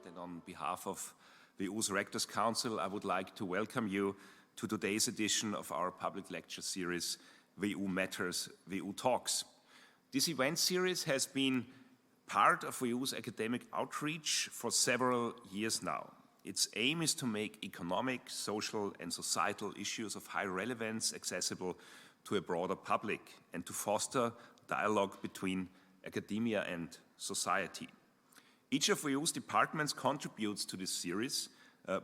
and on behalf of the WIFO's Rectors Council, I would like to welcome you to today's edition of our public lecture series, WIFO Matters, WIFO Talks. This event series has been part of WIFO's academic outreach for several years now. Its aim is to make economic, social, and societal issues of high relevance accessible to a broader public and to foster dialogue between academia and society. Each of WIFO's departments contributes to this series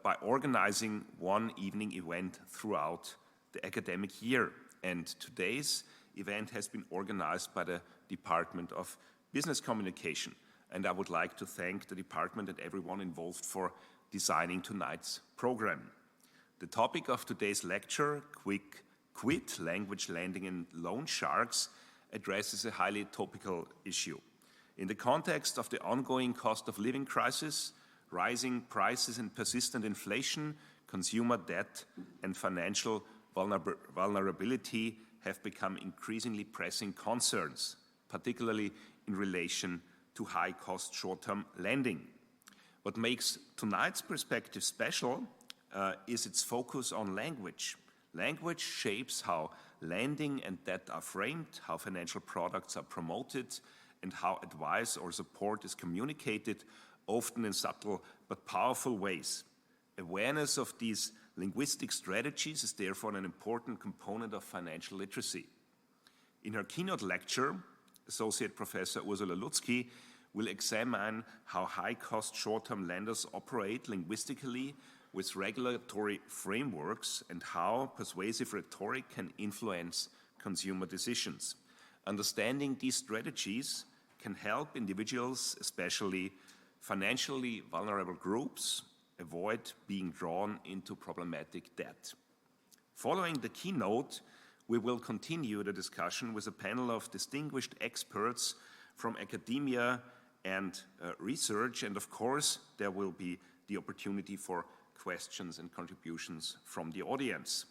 by organizing one evening event throughout the academic year. And today's event has been organized by the Department of Business Communication. And I would like to thank the department and everyone involved for designing tonight's program. The topic of today's lecture, Quid, Language Lending and Loan Sharks, addresses a highly topical issue. In the context of the ongoing cost of living crisis, rising prices and persistent inflation, consumer debt and financial vulnerability have become increasingly pressing concerns, particularly in relation to high-cost short-term lending. What makes tonight's perspective special is its focus on language. Language shapes how lending and debt are framed, how financial products are promoted, and how advice or support is communicated, often in subtle but powerful ways. Awareness of these linguistic strategies is therefore an important component of financial literacy. In her keynote lecture, Associate Professor Ursula Lutzky will examine how high-cost short-term lenders operate linguistically with regulatory frameworks and how persuasive rhetoric can influence consumer decisions. Understanding these strategies can help individuals, especially financially vulnerable groups, avoid being drawn into problematic debt. Following the keynote, we will continue the discussion with a panel of distinguished experts from academia and research, and of course, there will be the opportunity for questions and contributions from the audience.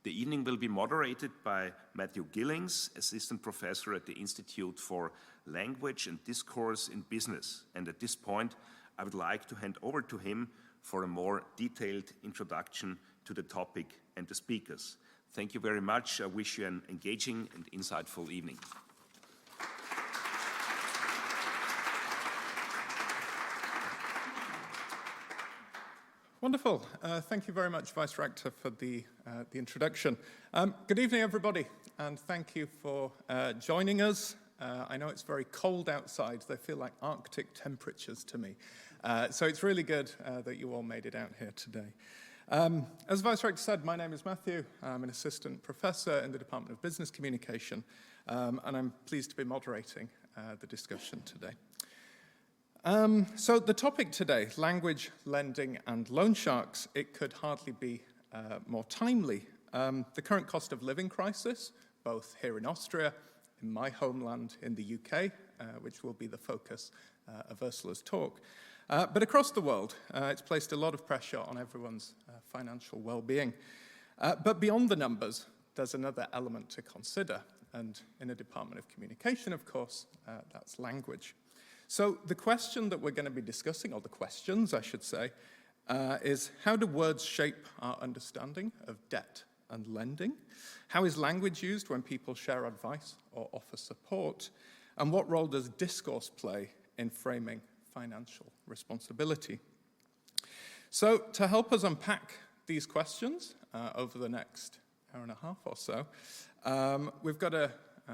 The evening will be moderated by Matthew Gillings, Assistant Professor at the Institute for Language and Discourse in Business. And at this point, I would like to hand over to him for a more detailed introduction to the topic and the speakers. Thank you very much. I wish you an engaging and insightful evening. Wonderful. Thank you very much, Vice Rector, for the introduction. Good evening, everybody, and thank you for joining us. I know it's very cold outside. They feel like Arctic temperatures to me. So it's really good that you all made it out here today. As Vice Rector said, my name is Matthew. I'm an assistant professor in the Department of Business Communication, and I'm pleased to be moderating the discussion today. So the topic today, language, lending, and loan sharks, it could hardly be more timely. The current cost of living crisis, both here in Austria, in my homeland in the UK, which will be the focus of Ursula's talk, but across the world, it's placed a lot of pressure on everyone's financial well-being. But beyond the numbers, there's another element to consider, and in a Department of Communication, of course, that's language. So the question that we're going to be discussing, or the questions, I should say, is how do words shape our understanding of debt and lending? How is language used when people share advice or offer support? And what role does discourse play in framing financial responsibility? So to help us unpack these questions over the next hour and a half or so, we've got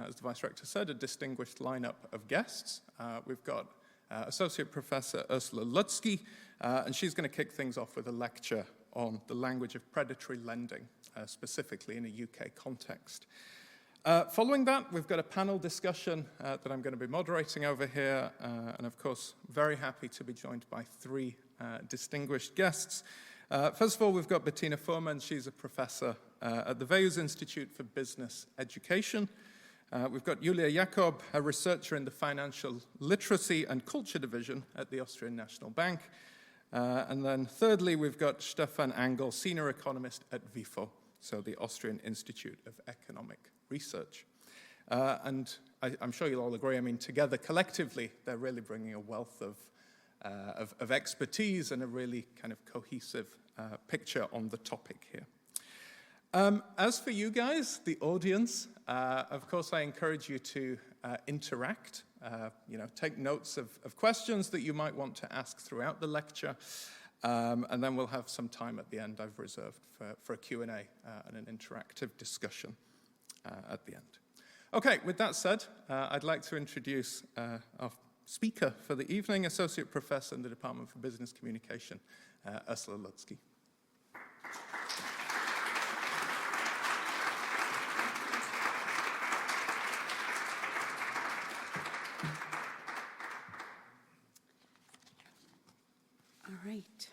as the Vice Rector said, a distinguished lineup of guests. We've got Associate Professor Ursula Lutzky, and she's going to kick things off with a lecture on the language of predatory lending, specifically in a UK context. Following that, we've got a panel discussion that I'm going to be moderating over here, and of course, very happy to be joined by three distinguished guests. First of all, we've got Bettina Fuhrmann. She's a professor at the WIFO's Institute for Business Education. We've got Jakob, a researcher in the Financial Literacy and Culture Division at the Austrian Nationalbank. And then thirdly, we've got Stefan, Senior Economist at WIFO, so the Austrian Institute of Economic Research. And I'm sure you'll all agree, I mean, together, collectively, they're really bringing a wealth of of expertise and a really kind of cohesive picture on the topic here. As for you guys, the audience, of course I encourage you to interact, take notes of questions that you might want to ask throughout the lecture, and then we'll have some time at the end I've reserved for a Q&A and an interactive discussion at the end. Okay, with that said, I'd like to introduce our speaker for the evening, Associate Professor in the Department for Business Communication, Ursula Lutzky. All right.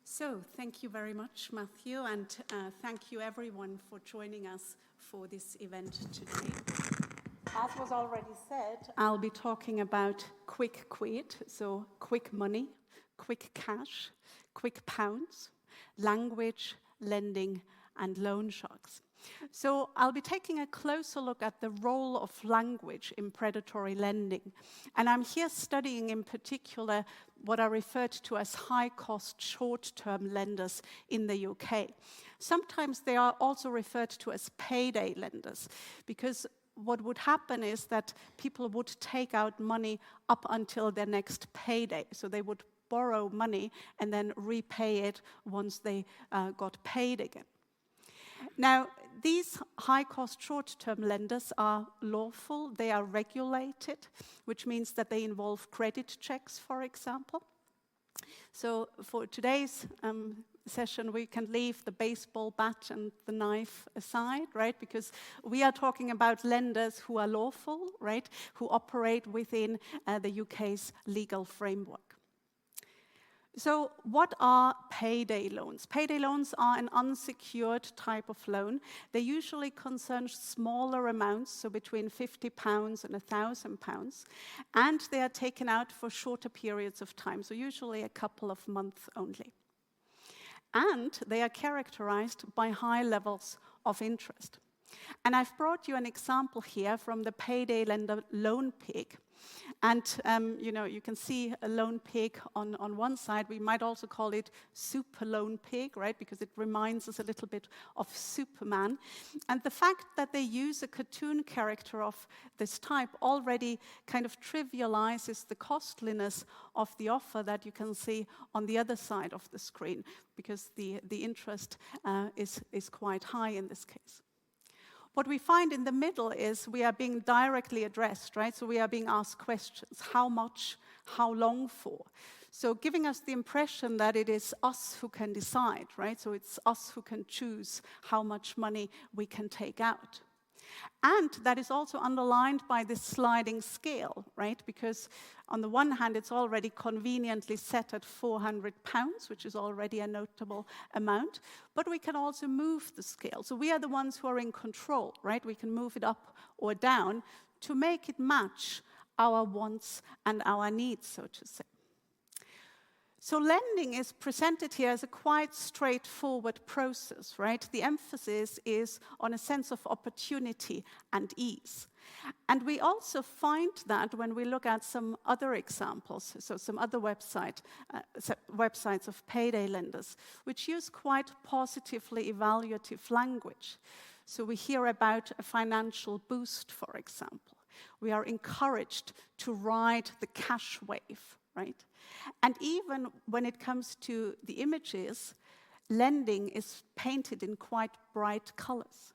So thank you very much, Matthew, and thank you everyone for joining us for this event today. As was already said, I'll be talking about quick quid, so quick money, quick cash, quick pounds, language, lending, and loan sharks. So I'll be taking a closer look at the role of language in predatory lending. And I'm here studying in particular what are referred to as high-cost short-term lenders in the UK. Sometimes they are also referred to as payday lenders, because what would happen is that people would take out money up until their next payday. So they would borrow money and then repay it once they got paid again. Now, these high-cost short-term lenders are lawful, they are regulated, which means that they involve credit checks, for example. So for today's session, we can leave the baseball bat and the knife aside, right? Because we are talking about lenders who are lawful, right? Who operate within the UK's legal framework. So what are payday loans? Payday loans are an unsecured type of loan. They usually concern smaller amounts, so between £50 and £1,000, and they are taken out for shorter periods of time, so usually a couple of months only. And they are characterized by high levels of interest. And I've brought you an example here from the payday lender Loan Pig. And, you can see a loan pig on one side. We might also call it Super Loan Pig, right? Because it reminds us a little bit of Superman. And the fact that they use a cartoon character of this type already kind of trivializes the costliness of the offer that you can see on the other side of the screen, because the interest is quite high in this case. What we find in the middle is we are being directly addressed, right? So we are being asked questions. How much? How long for? So giving us the impression that it is us who can decide, right? So it's us who can choose how much money we can take out. And that is also underlined by this sliding scale, right? Because on the one hand, it's already conveniently set at £400, which is already a notable amount, but we can also move the scale. So we are the ones who are in control, right? We can move it up or down to make it match our wants and our needs, so to say. So lending is presented here as a quite straightforward process, right? The emphasis is on a sense of opportunity and ease. And we also find that when we look at some other examples, so some other websites of payday lenders, which use quite positively evaluative language. So we hear about a financial boost, for example. We are encouraged to ride the cash wave, right? And even when it comes to the images, lending is painted in quite bright colors.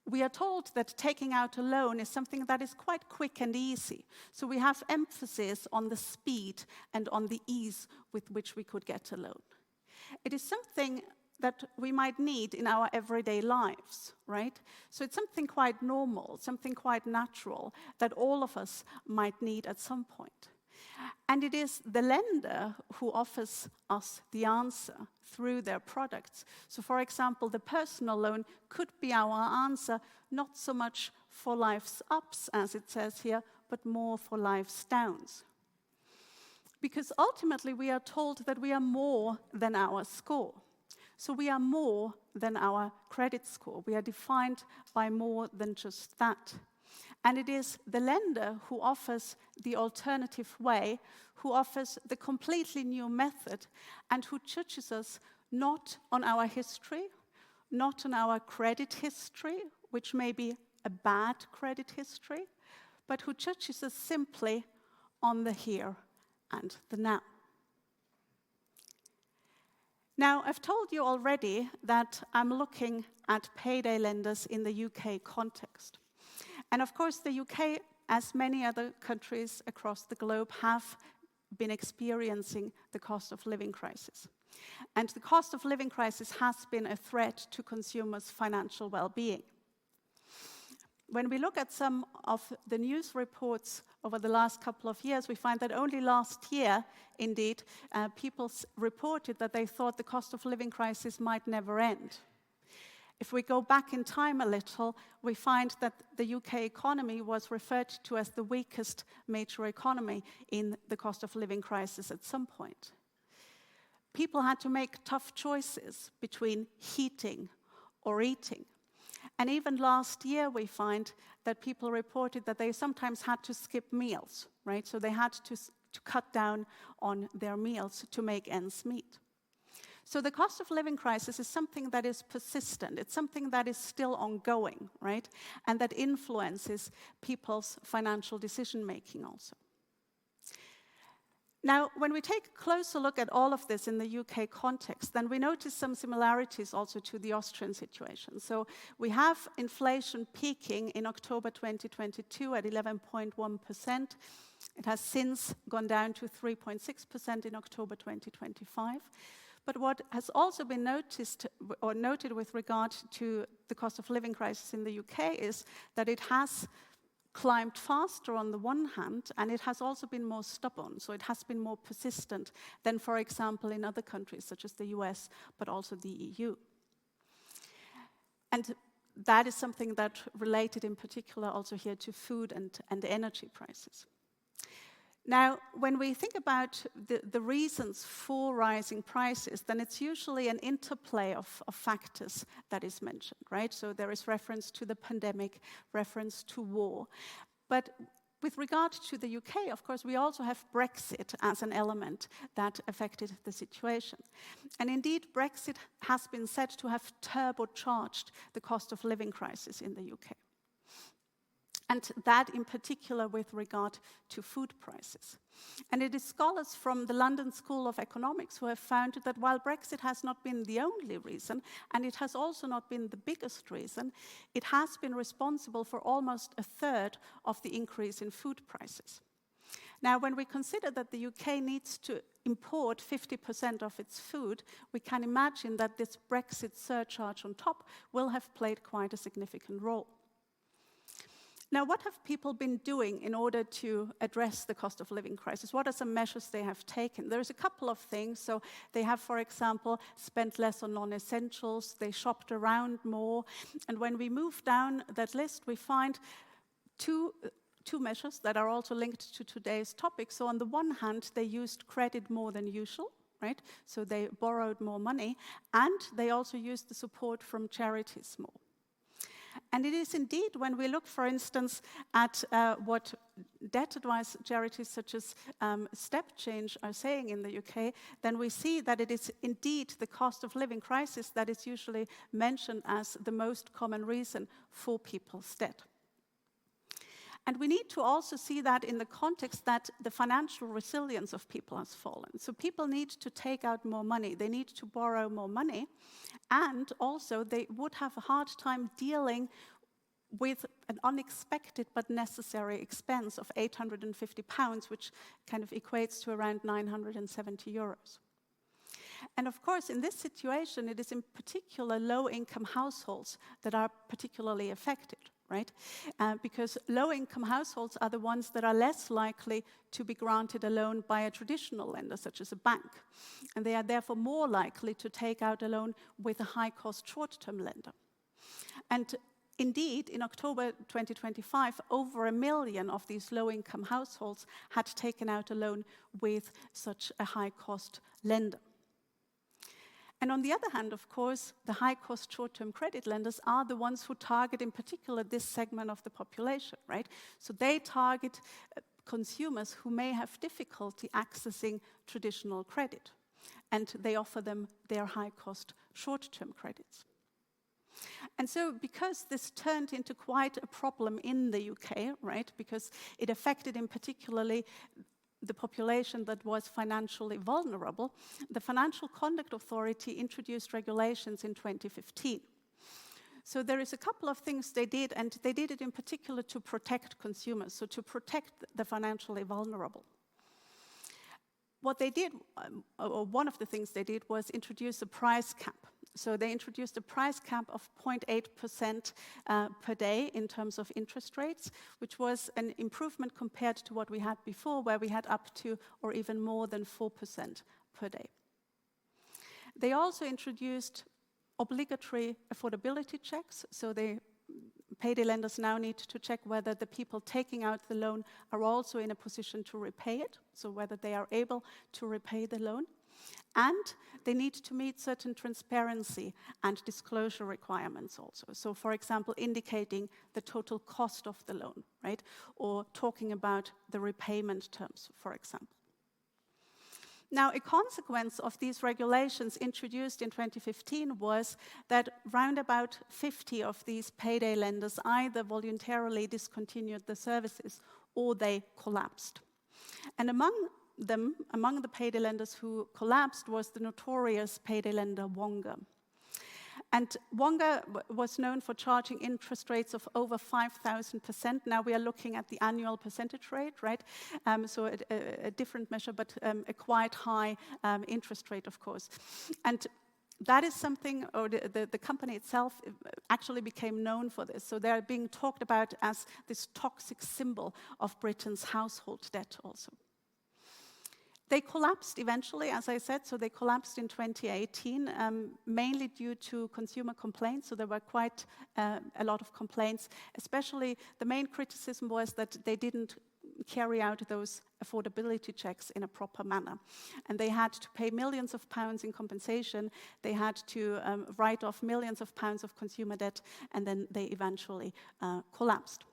We are told that taking out a loan is something that is quite quick and easy. So we have emphasis on the speed and on the ease with which we could get a loan. It is something that we might need in our everyday lives, right? So it's something quite normal, something quite natural that all of us might need at some point. And it is the lender who offers us the answer through their products. So for example, the personal loan could be our answer, not so much for life's ups, as it says here, but more for life's downs. Because ultimately we are told that we are more than our score. So we are more than our credit score. We are defined by more than just that. And it is the lender who offers the alternative way, who offers the completely new method, and who judges us not on our history, not on our credit history, which may be a bad credit history, but who judges us simply on the here and the now. Now, I've told you already that I'm looking at payday lenders in the UK context. And of course, the UK, as many other countries across the globe, have been experiencing the cost of living crisis. And the cost of living crisis has been a threat to consumers' financial well-being. When we look at some of the news reports over the last couple of years, we find that only last year, indeed, people reported that they thought the cost of living crisis might never end. If we go back in time a little, we find that the UK economy was referred to as the weakest major economy in the cost of living crisis at some point. People had to make tough choices between heating or eating. And even last year, we find that people reported that they sometimes had to skip meals, right? So they had to cut down on their meals to make ends meet. So the cost of living crisis is something that is persistent. It's something that is still ongoing, right? And that influences people's financial decision-making also. Now, when we take a closer look at all of this in the UK context, then we notice some similarities also to the Austrian situation. So we have inflation peaking in October 2022 at 11.1%. It has since gone down to 3.6% in October 2025. But what has also been noticed or noted with regard to the cost of living crisis in the UK is that it has climbed faster on the one hand, and it has also been more stubborn. So it has been more persistent than, for example, in other countries such as the US, but also the EU. And that is something that related in particular also here to food and energy prices. Now, when we think about the reasons for rising prices, then it's usually an interplay of factors that is mentioned, right? So there is reference to the pandemic, reference to war. But with regard to the UK, of course, we also have Brexit as an element that affected the situation. And indeed, Brexit has been said to have turbocharged the cost of living crisis in the UK. And that in particular with regard to food prices. And it is scholars from the London School of Economics who have found that while Brexit has not been the only reason, and it has also not been the biggest reason, it has been responsible for almost a third of the increase in food prices. Now, when we consider that the UK needs to import 50% of its food, we can imagine that this Brexit surcharge on top will have played quite a significant role. Now, what have people been doing in order to address the cost of living crisis? What are some measures they have taken? There's a couple of things. So they have, for example, spent less on non-essentials. They shopped around more. And when we move down that list, we find two measures that are also linked to today's topic. So on the one hand, they used credit more than usual, right? So they borrowed more money. And they also used the support from charities more. And it is indeed, when we look, for instance, at what debt advice charities such as Step Change are saying in the UK, then we see that it is indeed the cost of living crisis that is usually mentioned as the most common reason for people's debt. And we need to also see that in the context that the financial resilience of people has fallen. So people need to take out more money, they need to borrow more money, and also they would have a hard time dealing with an unexpected but necessary expense of £850, which kind of equates to around 970 euros. And of course, in this situation, it is in particular low-income households that are particularly affected, right? Because low-income households are the ones that are less likely to be granted a loan by a traditional lender, such as a bank. And they are therefore more likely to take out a loan with a high-cost short-term lender. And indeed, in October 2025, over 1 million of these low-income households had taken out a loan with such a high-cost lender. And on the other hand, of course, the high-cost short-term credit lenders are the ones who target in particular this segment of the population, right? So they target consumers who may have difficulty accessing traditional credit, and they offer them their high-cost short-term credits. And so because this turned into quite a problem in the UK, right, because it affected in particularly the population that was financially vulnerable, the Financial Conduct Authority introduced regulations in 2015. So there is a couple of things they did, and they did it in particular to protect consumers, so to protect the financially vulnerable. What they did, or one of the things they did, was introduce a price cap. So they introduced a price cap of 0.8% per day in terms of interest rates, which was an improvement compared to what we had before, where we had up to or even more than 4% per day. They also introduced obligatory affordability checks, so payday lenders now need to check whether the people taking out the loan are also in a position to repay it, so whether they are able to repay the loan. And they need to meet certain transparency and disclosure requirements also. So, for example, indicating the total cost of the loan, right? Or talking about the repayment terms, for example. Now, a consequence of these regulations introduced in 2015 was that round about 50 of these payday lenders either voluntarily discontinued the services or they collapsed. And among the payday lenders who collapsed was the notorious payday lender Wonga. And Wonga was known for charging interest rates of over 5,000%. Now we are looking at the annual percentage rate, right? So a different measure, but a quite high interest rate, of course. And that is something, or the company itself actually became known for this. So they're being talked about as this toxic symbol of Britain's household debt also. They collapsed eventually, as I said, so they collapsed in 2018, mainly due to consumer complaints. So there were quite a lot of complaints, especially the main criticism was that they didn't carry out those affordability checks in a proper manner. And they had to pay millions of pounds in compensation, they had to write off millions of pounds of consumer debt, and then they eventually collapsed.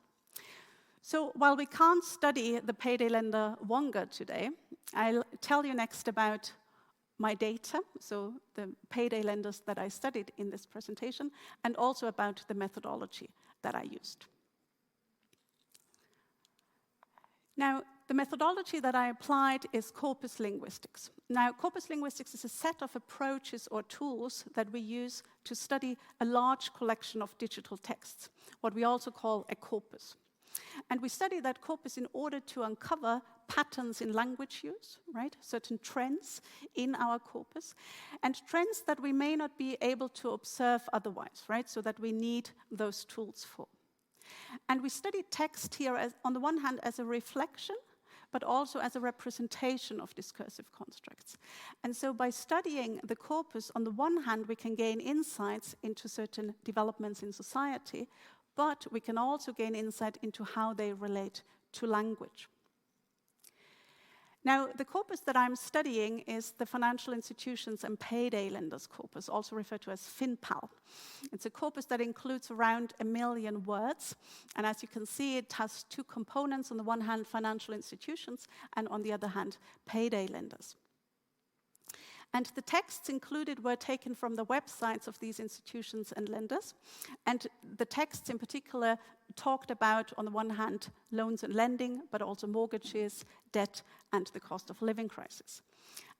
So while we can't study the payday lender Wonga today, I'll tell you next about my data, so the payday lenders that I studied in this presentation, and also about the methodology that I used. Now, the methodology that I applied is corpus linguistics. Now, corpus linguistics is a set of approaches or tools that we use to study a large collection of digital texts, what we also call a corpus. And we study that corpus in order to uncover patterns in language use, right? Certain trends in our corpus, and trends that we may not be able to observe otherwise, right? So that we need those tools for. And we study text here as, on the one hand, as a reflection, but also as a representation of discursive constructs. And so by studying the corpus, on the one hand, we can gain insights into certain developments in society, but we can also gain insight into how they relate to language. Now, the corpus that I'm studying is the Financial Institutions and Payday Lenders corpus, also referred to as FinPal. It's a corpus that includes around 1 million words, and as you can see, it has two components. On the one hand, financial institutions, and on the other hand, payday lenders. And the texts included were taken from the websites of these institutions and lenders. And the texts in particular talked about, on the one hand, loans and lending, but also mortgages, debt, and the cost of living crisis.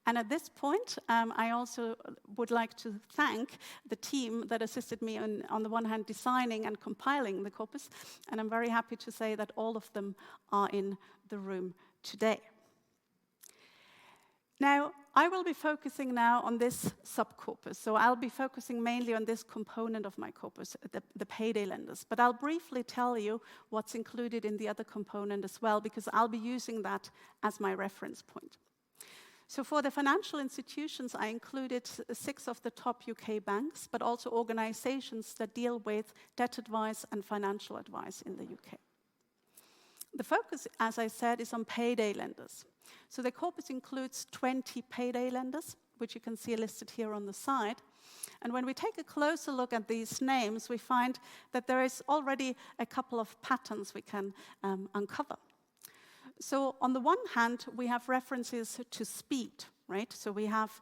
And at this point, I also would like to thank the team that assisted me on the one hand, designing and compiling the corpus. And I'm very happy to say that all of them are in the room today. Now, I will be focusing now on this subcorpus. So I'll be focusing mainly on this component of my corpus, the payday lenders. But I'll briefly tell you what's included in the other component as well, because I'll be using that as my reference point. So for the financial institutions, I included 6 of the top UK banks, but also organizations that deal with debt advice and financial advice in the UK. The focus, as I said, is on payday lenders. So the corpus includes 20 payday lenders, which you can see listed here on the side. And when we take a closer look at these names, we find that there is already a couple of patterns we can uncover. So on the one hand, we have references to speed, right? So we have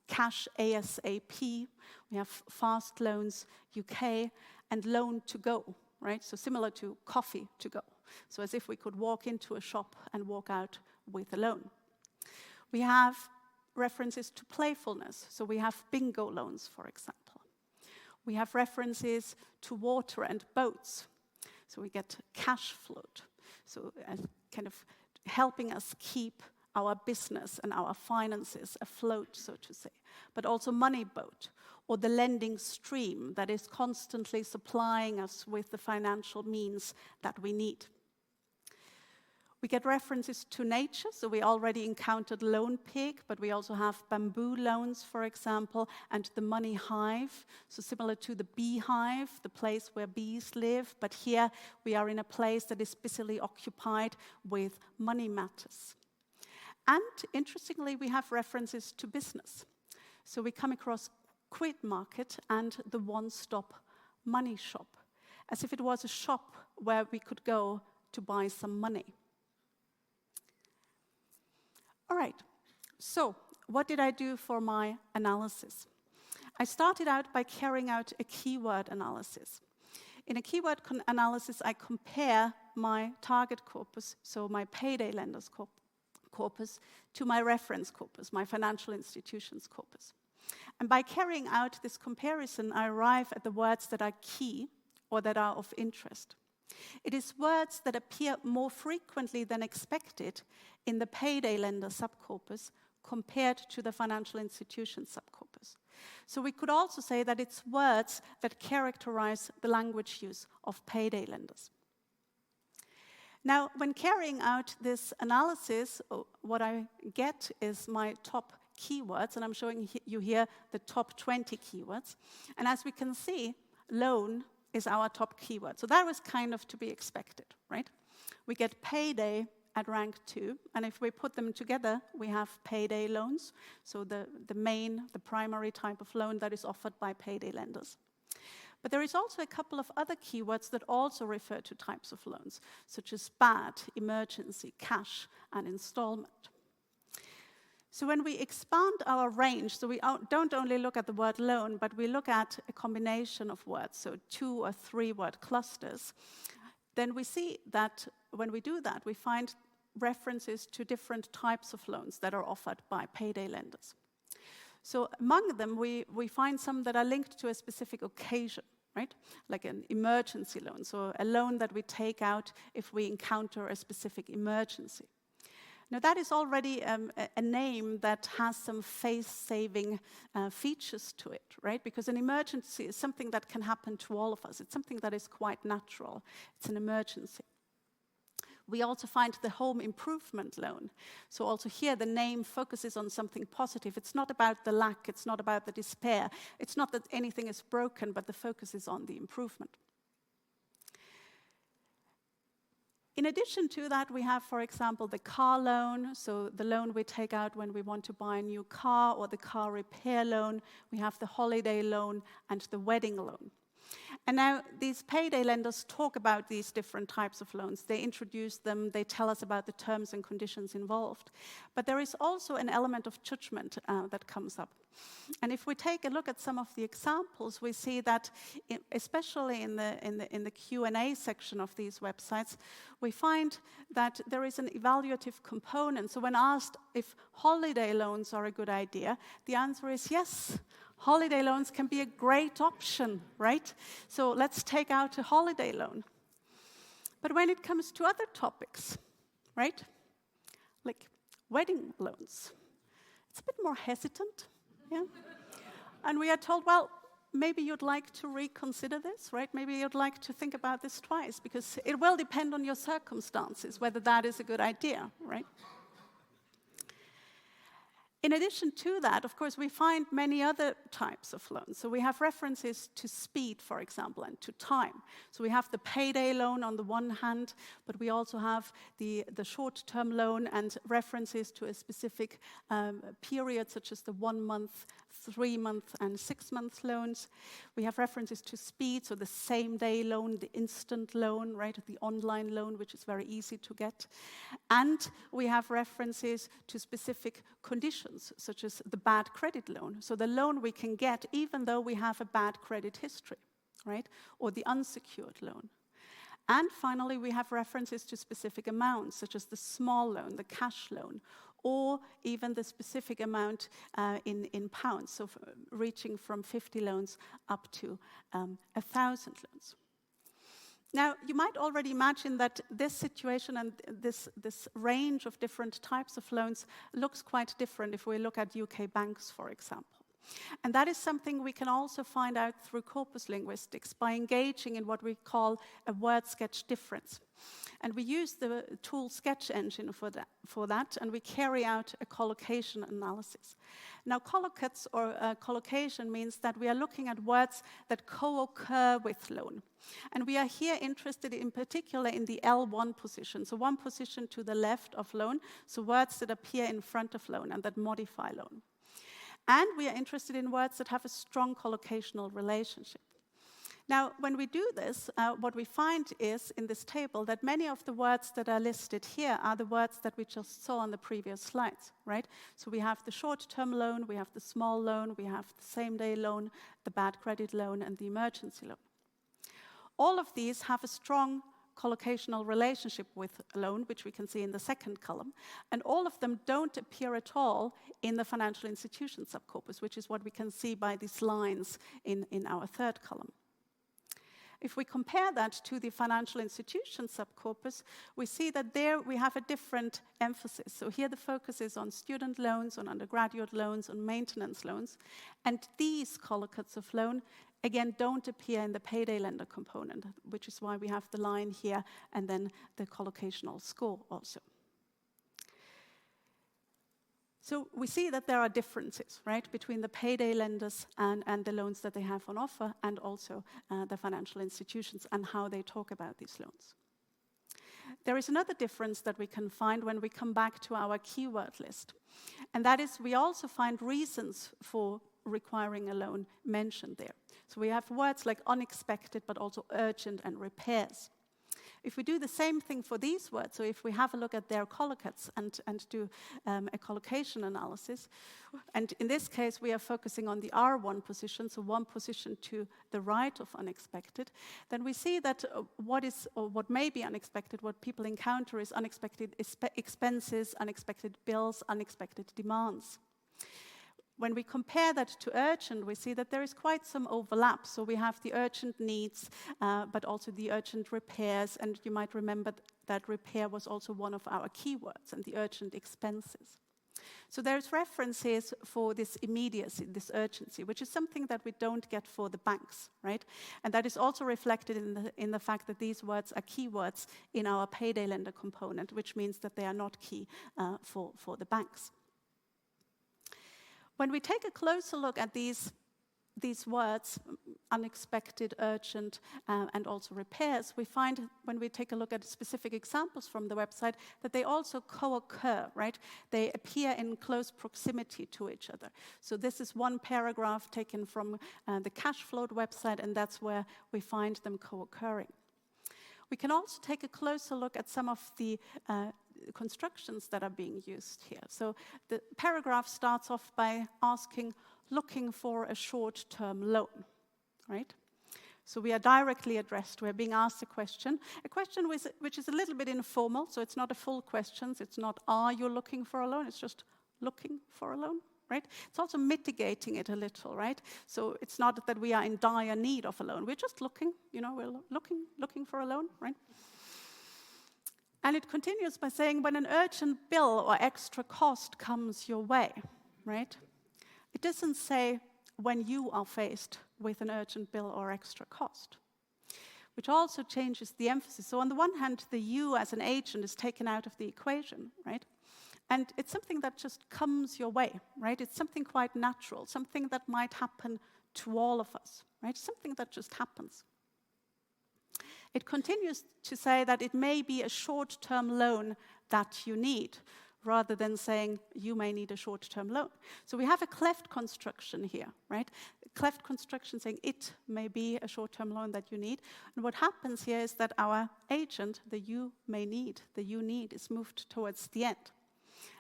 cash ASAP, we have fast loans UK, and loan to go, right? So similar to coffee to go. So as if we could walk into a shop and walk out with a loan. We have references to playfulness. So we have bingo loans, for example. We have references to water and boats. So we get cash float. So kind of helping us keep our business and our finances afloat, so to say. But also money boat, or the lending stream that is constantly supplying us with the financial means that we need. We get references to nature, so we already encountered loan pig, but we also have bamboo loans, for example, and the money hive, so similar to the beehive, the place where bees live, but here we are in a place that is busily occupied with money matters. And interestingly, we have references to business. So we come across Quid market and the one-stop money shop, as if it was a shop where we could go to buy some money. All right, so what did I do for my analysis? I started out by carrying out a keyword analysis. In a keyword analysis, I compare my target corpus, so my payday lenders corpus, to my reference corpus, my financial institutions corpus. And by carrying out this comparison, I arrive at the words that are key or that are of interest. It is words that appear more frequently than expected in the payday lender subcorpus compared to the financial institution subcorpus. So we could also say that it's words that characterize the language use of payday lenders. Now, when carrying out this analysis, what I get is my top keywords, and I'm showing you here the top 20 keywords. And as we can see, loan is our top keyword. So that was kind of to be expected, right? We get payday at rank 2, and if we put them together, we have payday loans, so the primary type of loan that is offered by payday lenders. But there is also a couple of other keywords that also refer to types of loans, such as bad, emergency, cash, and installment. So when we expand our range, so we don't only look at the word loan, but we look at a combination of words, so 2 or 3 word clusters, then we see that when we do that, we find references to different types of loans that are offered by payday lenders. So among them, we find some that are linked to a specific occasion, right? Like an emergency loan, so a loan that we take out if we encounter a specific emergency. Now, that is already a name that has some face-saving features to it, right? Because an emergency is something that can happen to all of us. It's something that is quite natural. It's an emergency. We also find the home improvement loan. So also here, the name focuses on something positive. It's not about the lack. It's not about the despair. It's not that anything is broken, but the focus is on the improvement. In addition to that, we have, for example, the car loan, so the loan we take out when we want to buy a new car, or the car repair loan. We have the holiday loan and the wedding loan. And now these payday lenders talk about these different types of loans. They introduce them, they tell us about the terms and conditions involved. But there is also an element of judgment that comes up. And if we take a look at some of the examples, we see that, especially in the Q&A section of these websites, we find that there is an evaluative component. So when asked if holiday loans are a good idea, the answer is yes. Holiday loans can be a great option, right? So let's take out a holiday loan. But when it comes to other topics, right, like wedding loans, it's a bit more hesitant, yeah? And we are told, well, maybe you'd like to reconsider this, right? Maybe you'd like to think about this twice, because it will depend on your circumstances whether that is a good idea, right? In addition to that, of course, we find many other types of loans. So we have references to speed, for example, and to time. So we have the payday loan on the one hand, but we also have the short-term loan and references to a specific period, such as the 1 month, 3 month, and 6 month loans. We have references to speed, so the same-day loan, the instant loan, right, the online loan, which is very easy to get. And we have references to specific conditions, such as the bad credit loan. So the loan we can get even though we have a bad credit history, right? Or the unsecured loan. And finally, we have references to specific amounts, such as the small loan, the cash loan, or even the specific amount in pounds, so reaching from 50 loans up to 1,000 loans. Now, you might already imagine that this situation and this range of different types of loans looks quite different if we look at UK banks, for example. And that is something we can also find out through corpus linguistics by engaging in what we call a word sketch difference. And we use the tool Sketch Engine for that, and we carry out a collocation analysis. Now, collocates or collocation means that we are looking at words that co-occur with loan. And we are here interested in particular in the L1 position, so one position to the left of loan, so words that appear in front of loan and that modify loan. And we are interested in words that have a strong collocational relationship. Now, when we do this, what we find is, in this table, that many of the words that are listed here are the words that we just saw on the previous slides, right? So we have the short-term loan, we have the small loan, we have the same-day loan, the bad credit loan, and the emergency loan. All of these have a strong collocational relationship with a loan, which we can see in the second column, and all of them don't appear at all in the financial institution subcorpus, which is what we can see by these lines in our third column. If we compare that to the financial institution subcorpus, we see that there we have a different emphasis. So here the focus is on student loans, on undergraduate loans, on maintenance loans, and these collocates of loan again don't appear in the payday lender component, which is why we have the line here and then the collocational score also. So we see that there are differences, right, between the payday lenders and the loans that they have on offer, and also the financial institutions and how they talk about these loans. There is another difference that we can find when we come back to our keyword list, and that is we also find reasons for requiring a loan mentioned there. So we have words like unexpected, but also urgent and repairs. If we do the same thing for these words, so if we have a look at their collocates and do a collocation analysis, and in this case we are focusing on the R1 position, so one position to the right of unexpected, then we see that what may be unexpected, what people encounter is unexpected expenses, unexpected bills, unexpected demands. When we compare that to urgent, we see that there is quite some overlap. So we have the urgent needs, but also the urgent repairs. And you might remember that repair was also one of our keywords, and the urgent expenses. So there's references for this immediacy, this urgency, which is something that we don't get for the banks, right? And that is also reflected in the fact that these words are keywords in our payday lender component, which means that they are not key for the banks. When we take a closer look at these words, unexpected, urgent, and also repairs, we find when we take a look at specific examples from the website that they also co-occur, right? They appear in close proximity to each other. So this is one paragraph taken from the Cashfloat website, and that's where we find them co-occurring. We can also take a closer look at some of the constructions that are being used here. So the paragraph starts off by asking, looking for a short-term loan, right? So we are directly addressed. We're being asked a question which is a little bit informal, so it's not a full question. It's not, are you looking for a loan? It's just looking for a loan, right? It's also mitigating it a little, right? So it's not that we are in dire need of a loan. We're just looking, we're looking for a loan, right? And it continues by saying, when an urgent bill or extra cost comes your way, right? It doesn't say when you are faced with an urgent bill or extra cost, which also changes the emphasis. So on the one hand, the you as an agent is taken out of the equation, right? And it's something that just comes your way, right? It's something quite natural, something that might happen to all of us, right? Something that just happens. It continues to say that it may be a short-term loan that you need, rather than saying you may need a short-term loan. So we have a cleft construction here, right? Cleft construction saying it may be a short-term loan that you need. And what happens here is that our agent, the you may need, the you need, is moved towards the end.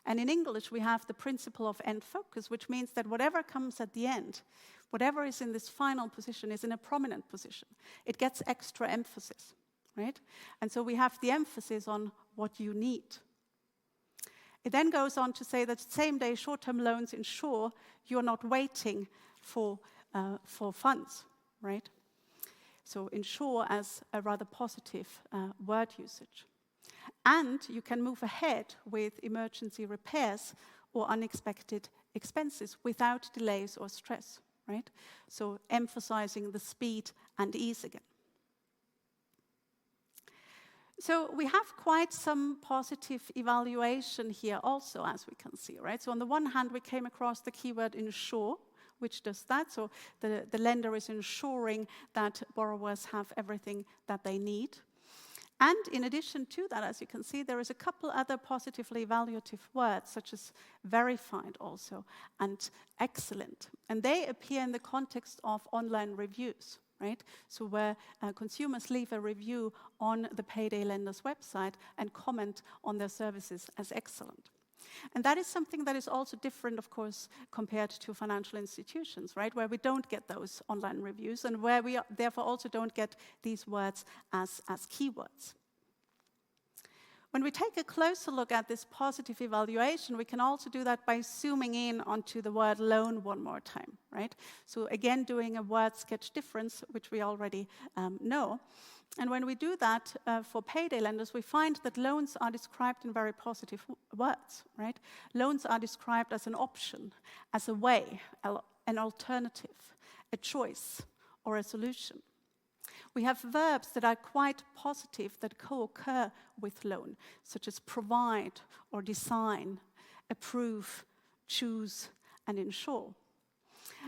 And in English, we have the principle of end focus, which means that whatever comes at the end, whatever is in this final position is in a prominent position. It gets extra emphasis, right? And so we have the emphasis on what you need. It then goes on to say that same-day short-term loans ensure you're not waiting for funds, right? So ensure as a rather positive word usage. And you can move ahead with emergency repairs or unexpected expenses without delays or stress, right? So emphasizing the speed and ease again. So we have quite some positive evaluation here also, as we can see, right? So on the one hand, we came across the keyword ensure, which does that. So the lender is ensuring that borrowers have everything that they need. And in addition to that, as you can see, there is a couple other positively evaluative words, such as verified also, and excellent. And they appear in the context of online reviews, right? So where consumers leave a review on the payday lender's website and comment on their services as excellent. And that is something that is also different, of course, compared to financial institutions, right? Where we don't get those online reviews and where we therefore also don't get these words as keywords. When we take a closer look at this positive evaluation, we can also do that by zooming in onto the word loan one more time, right? So again, doing a word sketch difference, which we already know. And when we do that for payday lenders, we find that loans are described in very positive words, right? Loans are described as an option, as a way, an alternative, a choice, or a solution. We have verbs that are quite positive that co-occur with loan, such as provide or design, approve, choose, and ensure.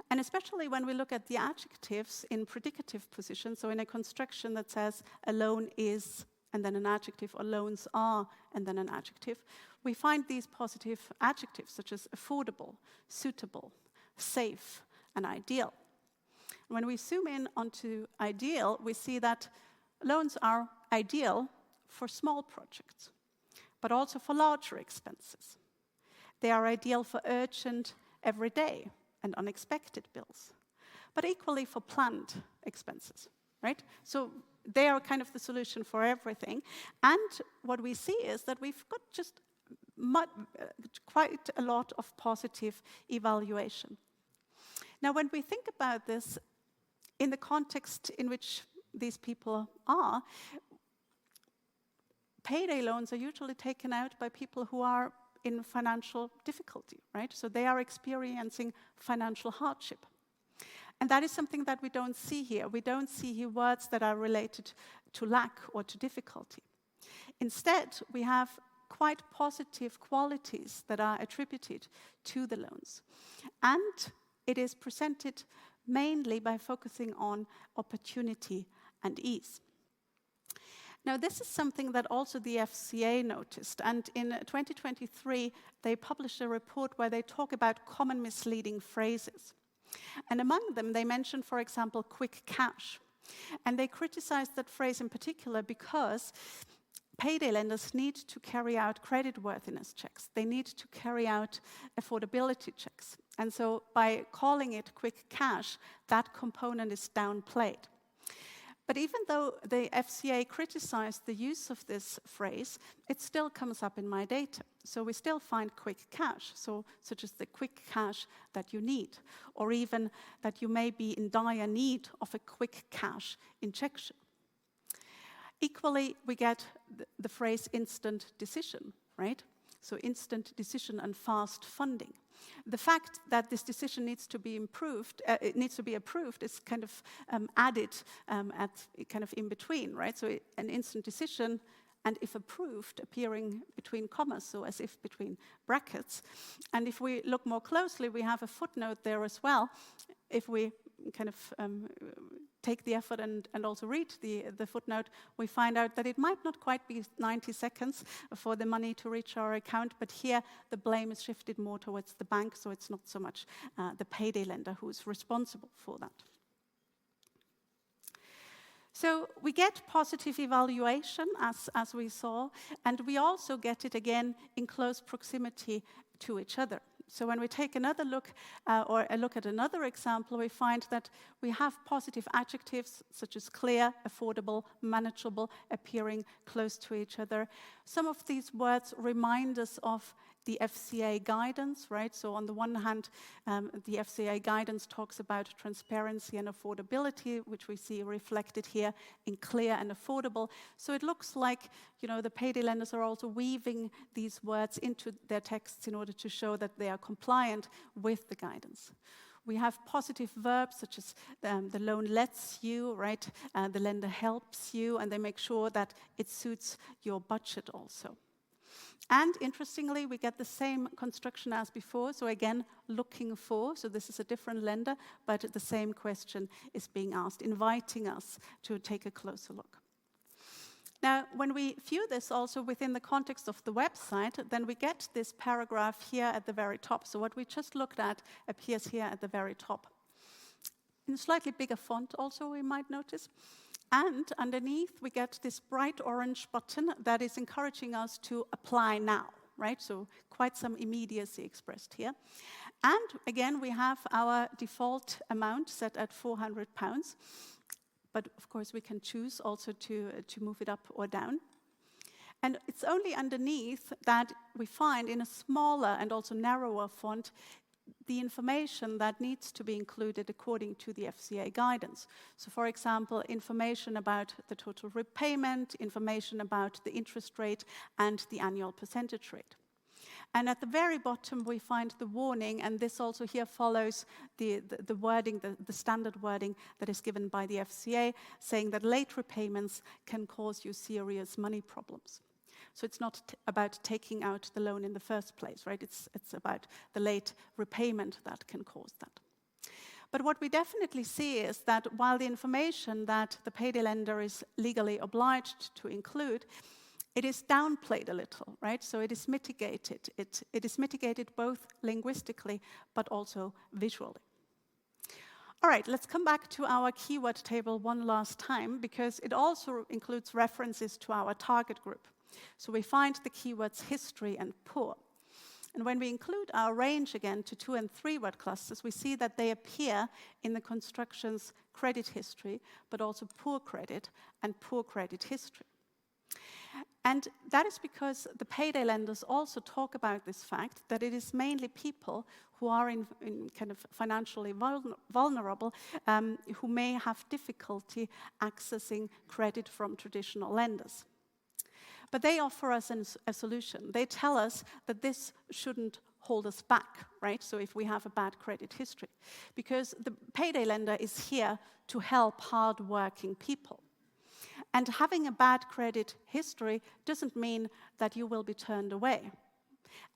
And especially when we look at the adjectives in predicative position, so in a construction that says a loan is and then an adjective, or loans are and then an adjective, we find these positive adjectives such as affordable, suitable, safe, and ideal. When we zoom in onto ideal, we see that loans are ideal for small projects, but also for larger expenses. They are ideal for urgent, everyday, and unexpected bills, but equally for planned expenses, right? So they are kind of the solution for everything. And what we see is that we've got just quite a lot of positive evaluation. Now, when we think about this in the context in which these people are, payday loans are usually taken out by people who are in financial difficulty, right? So they are experiencing financial hardship. And that is something that we don't see here. We don't see here words that are related to lack or to difficulty. Instead, we have quite positive qualities that are attributed to the loans. And it is presented mainly by focusing on opportunity and ease. Now, this is something that also the FCA noticed, and in 2023, they published a report where they talk about common misleading phrases. And among them, they mentioned, for example, quick cash. And they criticized that phrase in particular because payday lenders need to carry out creditworthiness checks. They need to carry out affordability checks. And so by calling it quick cash, that component is downplayed. But even though the FCA criticized the use of this phrase, it still comes up in my data. So we still find quick cash, such as the quick cash that you need, or even that you may be in dire need of a quick cash injection. Equally, we get the phrase instant decision, right? So instant decision and fast funding. The fact that this decision needs to be it needs to be approved is kind of added at kind of in between, right? So an instant decision and if approved, appearing between commas, so as if between brackets. And if we look more closely, we have a footnote there as well. If we kind of take the effort and also read the footnote, we find out that it might not quite be 90 seconds for the money to reach our account, but here the blame is shifted more towards the bank, so it's not so much the payday lender who is responsible for that. So we get positive evaluation, as we saw, and we also get it again in close proximity to each other. So when we take another look, or a look at another example, we find that we have positive adjectives such as clear, affordable, manageable, appearing close to each other. Some of these words remind us of the FCA guidance, right? So on the one hand, the FCA guidance talks about transparency and affordability, which we see reflected here in clear and affordable. So it looks like, the payday lenders are also weaving these words into their texts in order to show that they are compliant with the guidance. We have positive verbs such as the loan lets you, right? The lender helps you, and they make sure that it suits your budget also. And interestingly, we get the same construction as before. So again, looking for. So this is a different lender, but the same question is being asked, inviting us to take a closer look. Now, when we view this also within the context of the website, then we get this paragraph here at the very top. So what we just looked at appears here at the very top. In a slightly bigger font also, we might notice. And underneath, we get this bright orange button that is encouraging us to apply now, right? So quite some immediacy expressed here. And again, we have our default amount set at £400. But of course, we can choose also to move it up or down. And it's only underneath that we find in a smaller and also narrower font the information that needs to be included according to the FCA guidance. So for example, information about the total repayment, information about the interest rate and the annual percentage rate. And at the very bottom, we find the warning, and this also here follows the wording, the standard wording that is given by the FCA, saying that late repayments can cause you serious money problems. So it's not about taking out the loan in the first place, right? It's about the late repayment that can cause that. But what we definitely see is that while the information that the payday lender is legally obliged to include, it is downplayed a little, right? So it is mitigated. It is mitigated both linguistically but also visually. All right, let's come back to our keyword table one last time, because it also includes references to our target group. So we find the keywords history and poor. And when we include our range again to 2- and 3-word clusters, we see that they appear in the constructions credit history, but also poor credit and poor credit history. And that is because the payday lenders also talk about this fact that it is mainly people who are in kind of financially vulnerable who may have difficulty accessing credit from traditional lenders. But they offer us a solution. They tell us that this shouldn't hold us back, right? So if we have a bad credit history, because the payday lender is here to help hard-working people. And having a bad credit history doesn't mean that you will be turned away.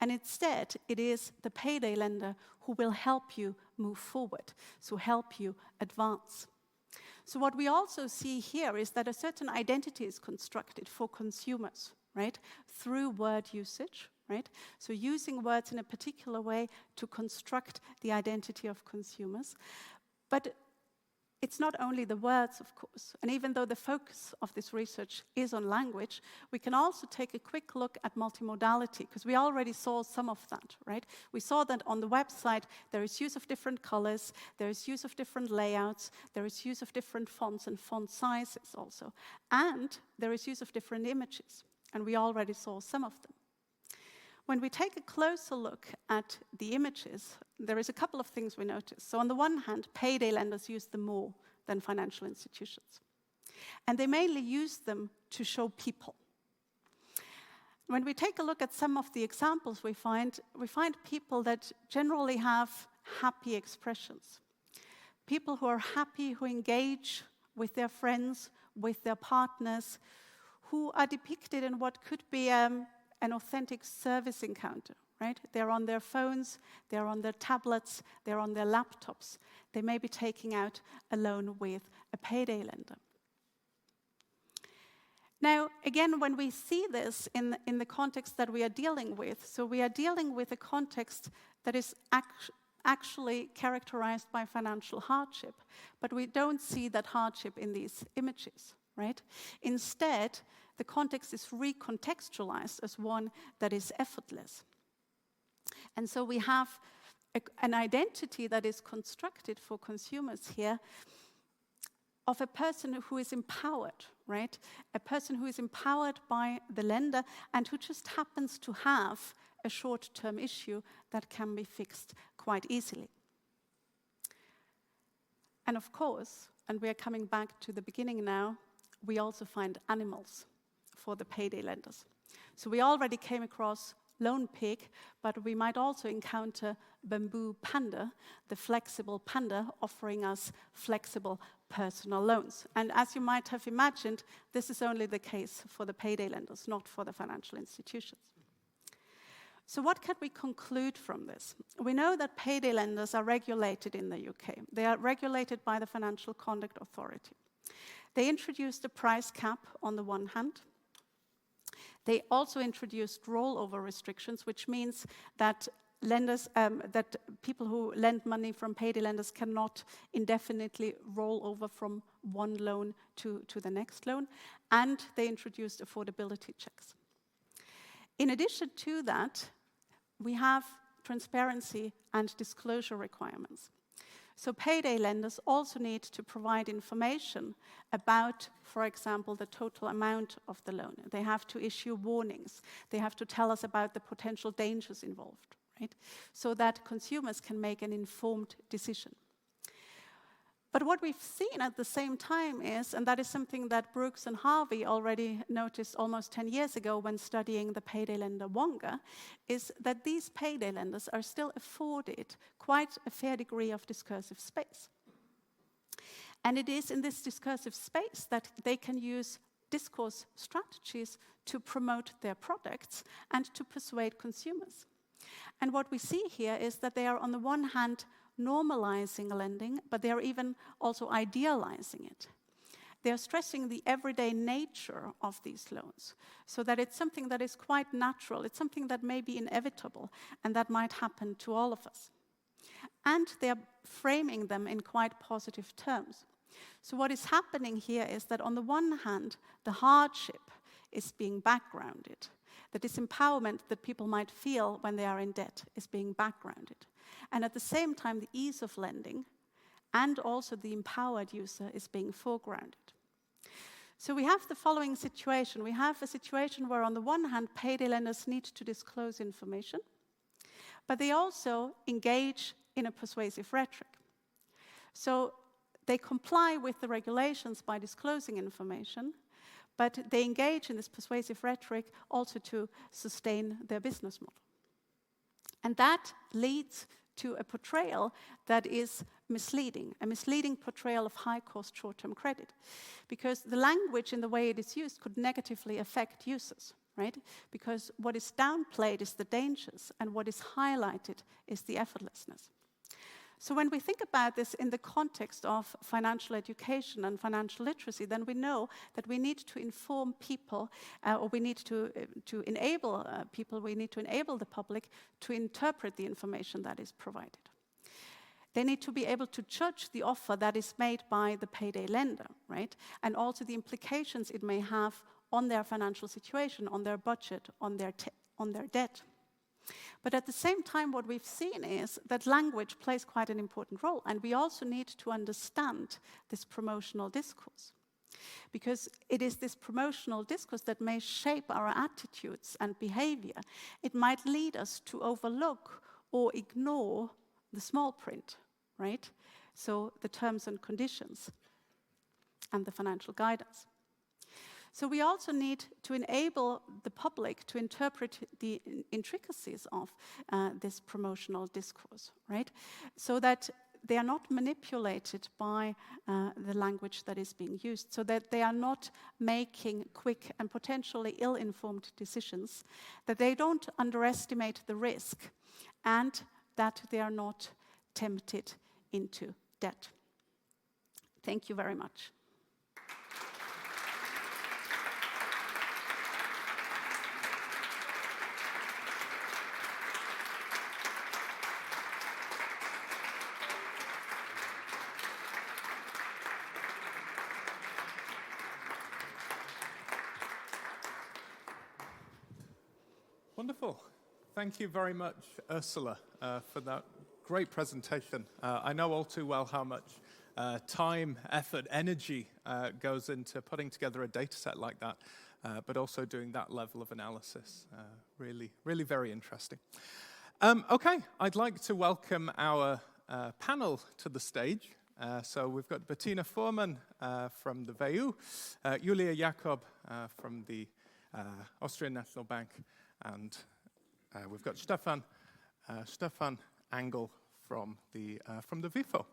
And instead, it is the payday lender who will help you move forward, so help you advance. So what we also see here is that a certain identity is constructed for consumers, right, through word usage, right? So using words in a particular way to construct the identity of consumers. But it's not only the words, of course, and even though the focus of this research is on language, we can also take a quick look at multimodality, because we already saw some of that, right? We saw that on the website there is use of different colors, there is use of different layouts, there is use of different fonts and font sizes also, and there is use of different images, and we already saw some of them. When we take a closer look at the images, there is a couple of things we notice. So on the one hand, payday lenders use them more than financial institutions. And they mainly use them to show people. When we take a look at some of the examples we find people that generally have happy expressions. People who are happy, who engage with their friends, with their partners, who are depicted in what could be an authentic service encounter, right? They're on their phones, they're on their tablets, they're on their laptops. They may be taking out a loan with a payday lender. Now, again, when we see this in the context that we are dealing with, so we are dealing with a context that is actually characterized by financial hardship, but we don't see that hardship in these images, right? Instead, the context is recontextualized as one that is effortless. And so we have an identity that is constructed for consumers here of a person who is empowered, right? A person who is empowered by the lender and who just happens to have a short-term issue that can be fixed quite easily. And of course, and we are coming back to the beginning now, we also find animals for the payday lenders. So we already came across Lone Pig, but we might also encounter Bamboo Panda, the flexible panda offering us flexible personal loans. And as you might have imagined, this is only the case for the payday lenders, not for the financial institutions. So what can we conclude from this? We know that payday lenders are regulated in the UK. They are regulated by the Financial Conduct Authority. They introduced a price cap on the one hand. They also introduced rollover restrictions, which means that lenders, that people who lend money from payday lenders cannot indefinitely roll over from one loan to the next loan. And they introduced affordability checks. In addition to that, we have transparency and disclosure requirements. So payday lenders also need to provide information about, for example, the total amount of the loan. They have to issue warnings. They have to tell us about the potential dangers involved, right? So that consumers can make an informed decision. But what we've seen at the same time is, and that is something that Brooks and Harvey already noticed almost 10 years ago when studying the payday lender Wonga, is that these payday lenders are still afforded quite a fair degree of discursive space. And it is in this discursive space that they can use discourse strategies to promote their products and to persuade consumers. And what we see here is that they are, on the one hand, normalizing lending, but they are even also idealizing it. They are stressing the everyday nature of these loans, so that it's something that is quite natural, it's something that may be inevitable, and that might happen to all of us. And they are framing them in quite positive terms. So what is happening here is that on the one hand, the hardship is being backgrounded. The disempowerment that people might feel when they are in debt is being backgrounded. And at the same time, the ease of lending and also the empowered user is being foregrounded. So we have the following situation. We have a situation where, on the one hand, payday lenders need to disclose information, but they also engage in a persuasive rhetoric. So they comply with the regulations by disclosing information, but they engage in this persuasive rhetoric also to sustain their business model. And that leads to a portrayal that is misleading, a misleading portrayal of high-cost short-term credit, because the language in the way it is used could negatively affect users, right? Because what is downplayed is the dangers, and what is highlighted is the effortlessness. So when we think about this in the context of financial education and financial literacy, then we know that we need to inform people, or we need to enable people, we need to enable the public to interpret the information that is provided. They need to be able to judge the offer that is made by the payday lender, right? And also the implications it may have on their financial situation, on their budget, on their debt. But at the same time, what we've seen is that language plays quite an important role, and we also need to understand this promotional discourse. Because it is this promotional discourse that may shape our attitudes and behavior. It might lead us to overlook or ignore the small print, right? So the terms and conditions and the financial guidance. So we also need to enable the public to interpret the intricacies of this promotional discourse, right? So that they are not manipulated by the language that is being used, so that they are not making quick and potentially ill-informed decisions, that they don't underestimate the risk, and that they are not tempted into debt. Thank you very much. Wonderful. Thank you very much, Ursula, for that great presentation. I know all too well how much time, effort, energy goes into putting together a data set like that, but also doing that level of analysis. Really, really very interesting. Okay, I'd like to welcome our panel to the stage. So we've got Bettina Fuhrmann from the WIFO, Julia Jakob from the Austrian National Bank, and we've got Stefan Angel from the WIFO.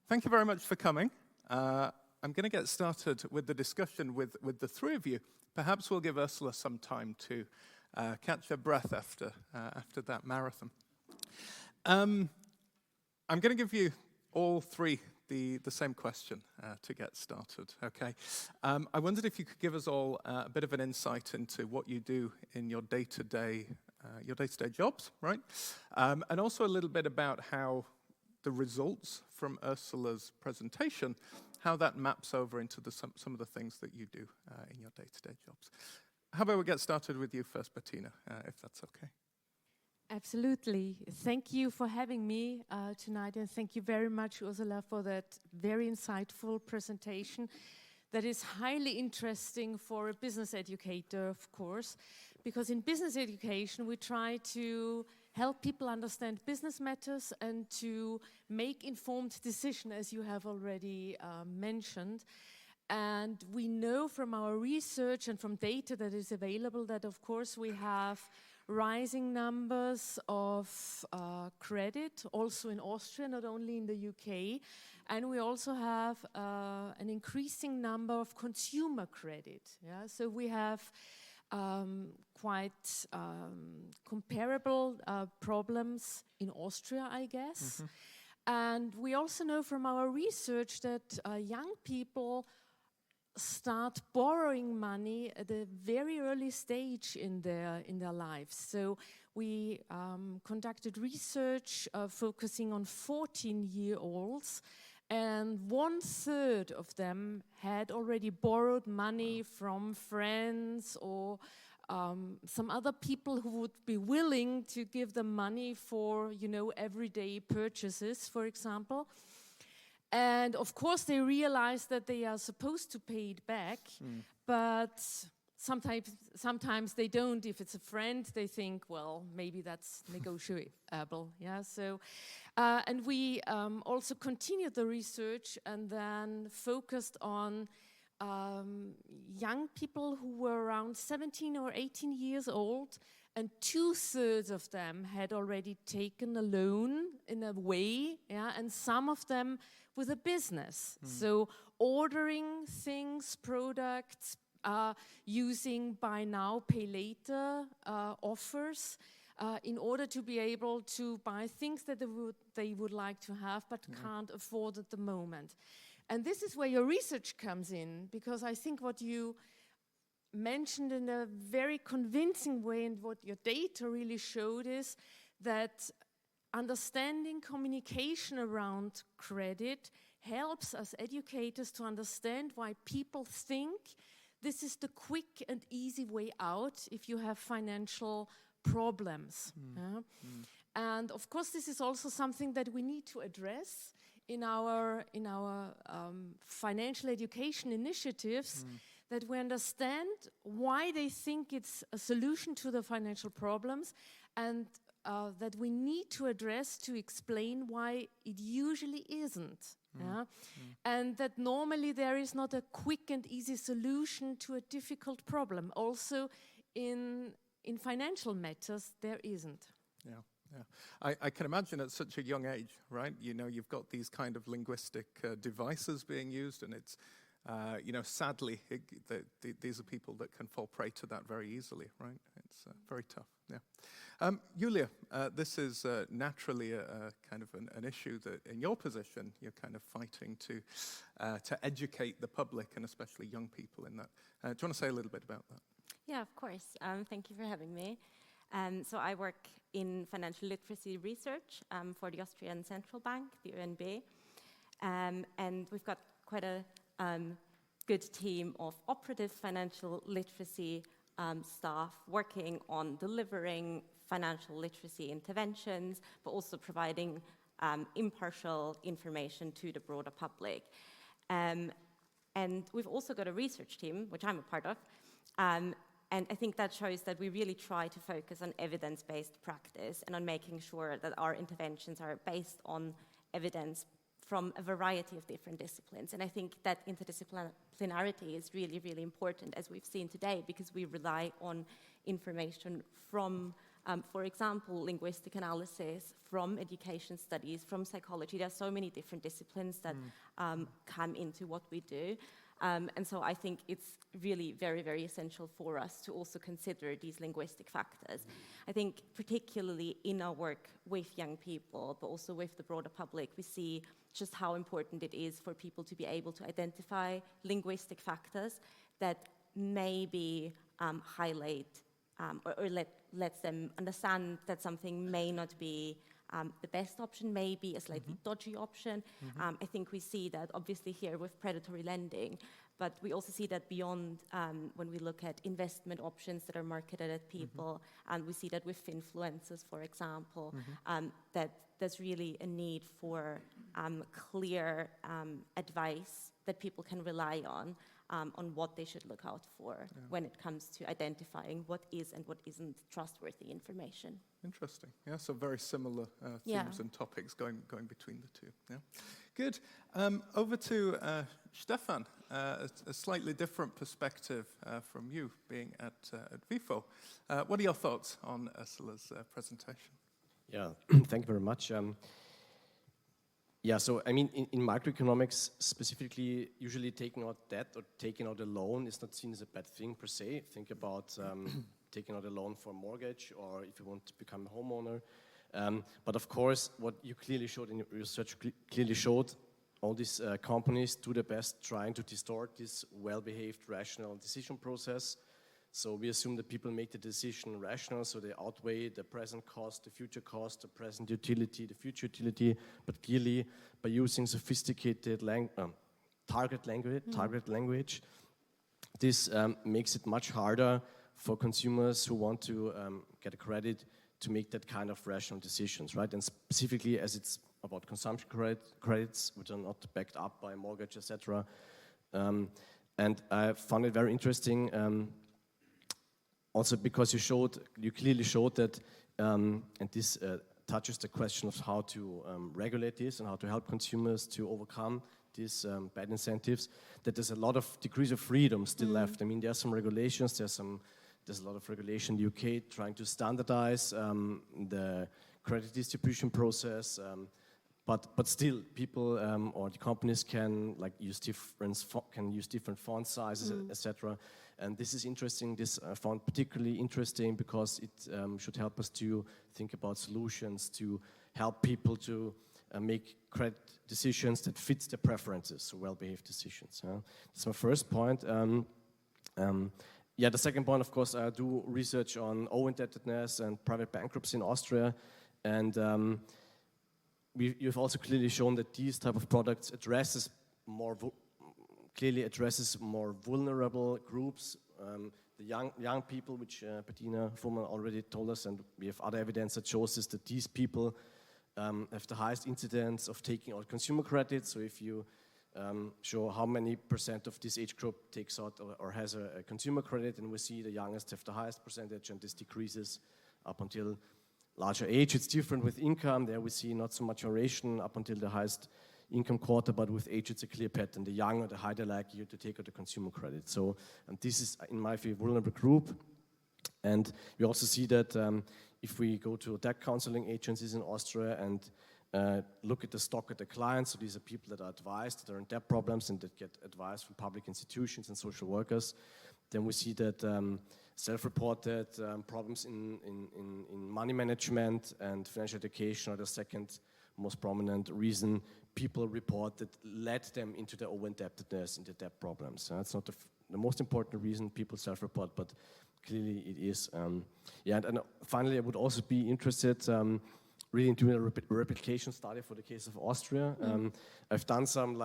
Thank you very much for coming. I'm going to get started with the discussion with the three of you. Perhaps we'll give Ursula some time to catch her breath after that marathon. I'm going to give you all three the same question to get started, okay? I wondered if you could give us all a bit of an insight into what you do in your day-to-day jobs, right? And also a little bit about how the results from Ursula's presentation, how that maps over into some of the things that you do in your day-to-day jobs. How about we get started with you first, Bettina, if that's okay? Absolutely. Thank you for having me tonight, and thank you very much, Ursula, for that very insightful presentation that is highly interesting for a business educator, of course, because in business education we try to help people understand business matters and to make informed decisions, as you have already mentioned. And we know from our research and from data that is available that, of course, we have rising numbers of credit, also in Austria, not only in the UK. And we also have an increasing number of consumer credit. Yeah? So we have quite comparable problems in Austria, I guess. Mm-hmm. And we also know from our research that young people start borrowing money at a very early stage in their lives. So we conducted research focusing on 14-year-olds, and 1/3 of them had already borrowed money from friends or some other people who would be willing to give them money for, everyday purchases, for example. And of course, they realize that they are supposed to pay it back, but sometimes they don't. If it's a friend, they think, well, maybe that's negotiable. Yeah. So, and we also continued the research and then focused on young people who were around 17 or 18 years old, and 2/3 of them had already taken a loan in a way, yeah, and some of them with a business. So ordering things, products, using buy now, pay later offers in order to be able to buy things that they would like to have but can't afford at the moment. And this is where your research comes in, because I think what you mentioned in a very convincing way and what your data really showed is that understanding communication around credit helps us educators to understand why people think this is the quick and easy way out if you have financial problems. And of course, this is also something that we need to address in our financial education initiatives, that we understand why they think it's a solution to the financial problems, and that we need to address to explain why it usually isn't. And that normally there is not a quick and easy solution to a difficult problem. Also in financial matters, there isn't. Yeah, Yeah. I can imagine at such a young age, right? You know, you've got these kind of linguistic devices being used, and it's, you know, sadly, these are people that can fall prey to that very easily, right? It's very tough, yeah. Julia, this is naturally a kind of an issue that in your position, you're kind of fighting to educate the public and especially young people in that. Do you want to say a little bit about that? Yeah, of course. Thank you for having me. So I work in financial literacy research for the Austrian Central Bank, the ÖNB, and we've got quite a good team of operative financial literacy staff working on delivering financial literacy interventions, but also providing impartial information to the broader public. And we've also got a research team, which I'm a part of, and I think that shows that we really try to focus on evidence-based practice and on making sure that our interventions are based on evidence from a variety of different disciplines. And I think that interdisciplinarity is really, really important, as we've seen today, because we rely on information from, for example, linguistic analysis, from education studies, from psychology. There are so many different disciplines that come into what we do. And so I think it's really very, very essential for us to also consider these linguistic factors. I think particularly in our work with young people, but also with the broader public, we see just how important it is for people to be able to identify linguistic factors that maybe highlight or lets them understand that something may not be the best option, may be a slightly dodgy option. I think we see that obviously here with predatory lending, but we also see that beyond when we look at investment options that are marketed at people, and we see that with influencers, for example, that there's really a need for clear advice that people can rely on what they should look out for when it comes to identifying what is and what isn't trustworthy information. Interesting. Yeah, so very similar themes and topics going between the two. Yeah, good. Over to Stefan, a slightly different perspective from you, being at WIFO. What are your thoughts on Ursula's presentation? Yeah, thank you very much. Yeah, so I mean, in macroeconomics specifically, usually taking out debt or taking out a loan is not seen as a bad thing per se. Think about taking out a loan for a mortgage, or if you want to become a homeowner. But of course, what you clearly showed in your research clearly showed all these companies do their best trying to distort this well-behaved, rational decision process. So we assume that people make the decision rational, so they outweigh the present cost, the future cost, the present utility, the future utility, but clearly by using sophisticated target language, this makes it much harder for consumers who want to get a credit to make that kind of rational decisions, right? And specifically as it's about consumption credits, which are not backed up by a mortgage, etc. And I found it very interesting also because you clearly showed that, and this touches the question of how to regulate this and how to help consumers to overcome these bad incentives, that there's a lot of degrees of freedom still left. I mean, there are some regulations, there's a lot of regulation in the UK trying to standardize the credit distribution process, but still people or the companies can use different font sizes, etc. And this is interesting. This I found particularly interesting because it should help us to think about solutions to help people to make credit decisions that fits their preferences, so well-behaved decisions. That's my first point. The second point, of course, I do research on indebtedness and private bankruptcy in Austria, and you've also clearly shown that these type of products clearly addresses more vulnerable groups, the young people, which Bettina Fuhrmann already told us, and we have other evidence that shows us that these people have the highest incidence of taking out consumer credit. So if you show how many % of this age group takes out or has a consumer credit, and we see the youngest have the highest percentage, and this decreases up until larger age. It's different with income. There we see not so much variation up until the highest income quarter, but with age it's a clear pattern. The younger, the higher likely to take out the consumer credit. So, and this is, in my view, a vulnerable group. And we also see that if we go to debt counseling agencies in Austria and look at the stock at the clients, so these are people that are advised, that are in debt problems and that get advice from public institutions and social workers, then we see that self-reported problems in money management and financial education are the second most prominent reason people report that led them into their over-indebtedness, into debt problems. That's not the most important reason people self-report, but clearly it is. And finally, I would also be interested really in doing a replication study for the case of Austria. I've done some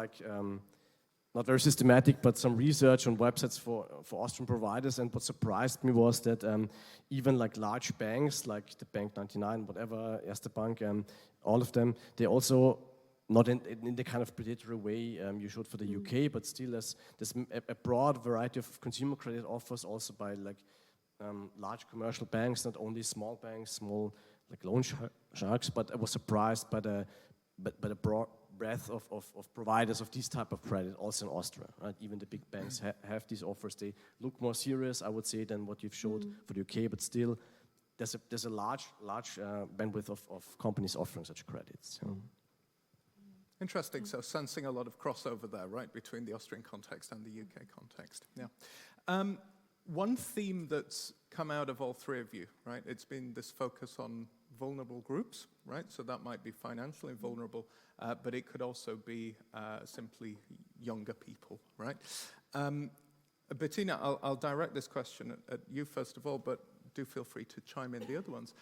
not very systematic, but some research on websites for Austrian providers, and what surprised me was that even large banks, like the Bank 99, whatever, Erste Bank, all of them, they also, not in the kind of predatory way you showed for the UK, but still there's a broad variety of consumer credit offers also by large commercial banks, not only small banks, small loan sharks, but I was surprised by the broad breadth of providers of this type of credit also in Austria. Right? Even the big banks have these offers. They look more serious, I would say, than what you've showed for the UK, but still there's a large bandwidth of companies offering such credits. Interesting. So sensing a lot of crossover there, right, between the Austrian context and the UK context. Yeah. One theme that's come out of all three of you, right, it's been this focus on vulnerable groups, right? So that might be financially vulnerable, but it could also be simply younger people, right? Bettina, I'll direct this question at you first of all, but do feel free to chime in the other ones.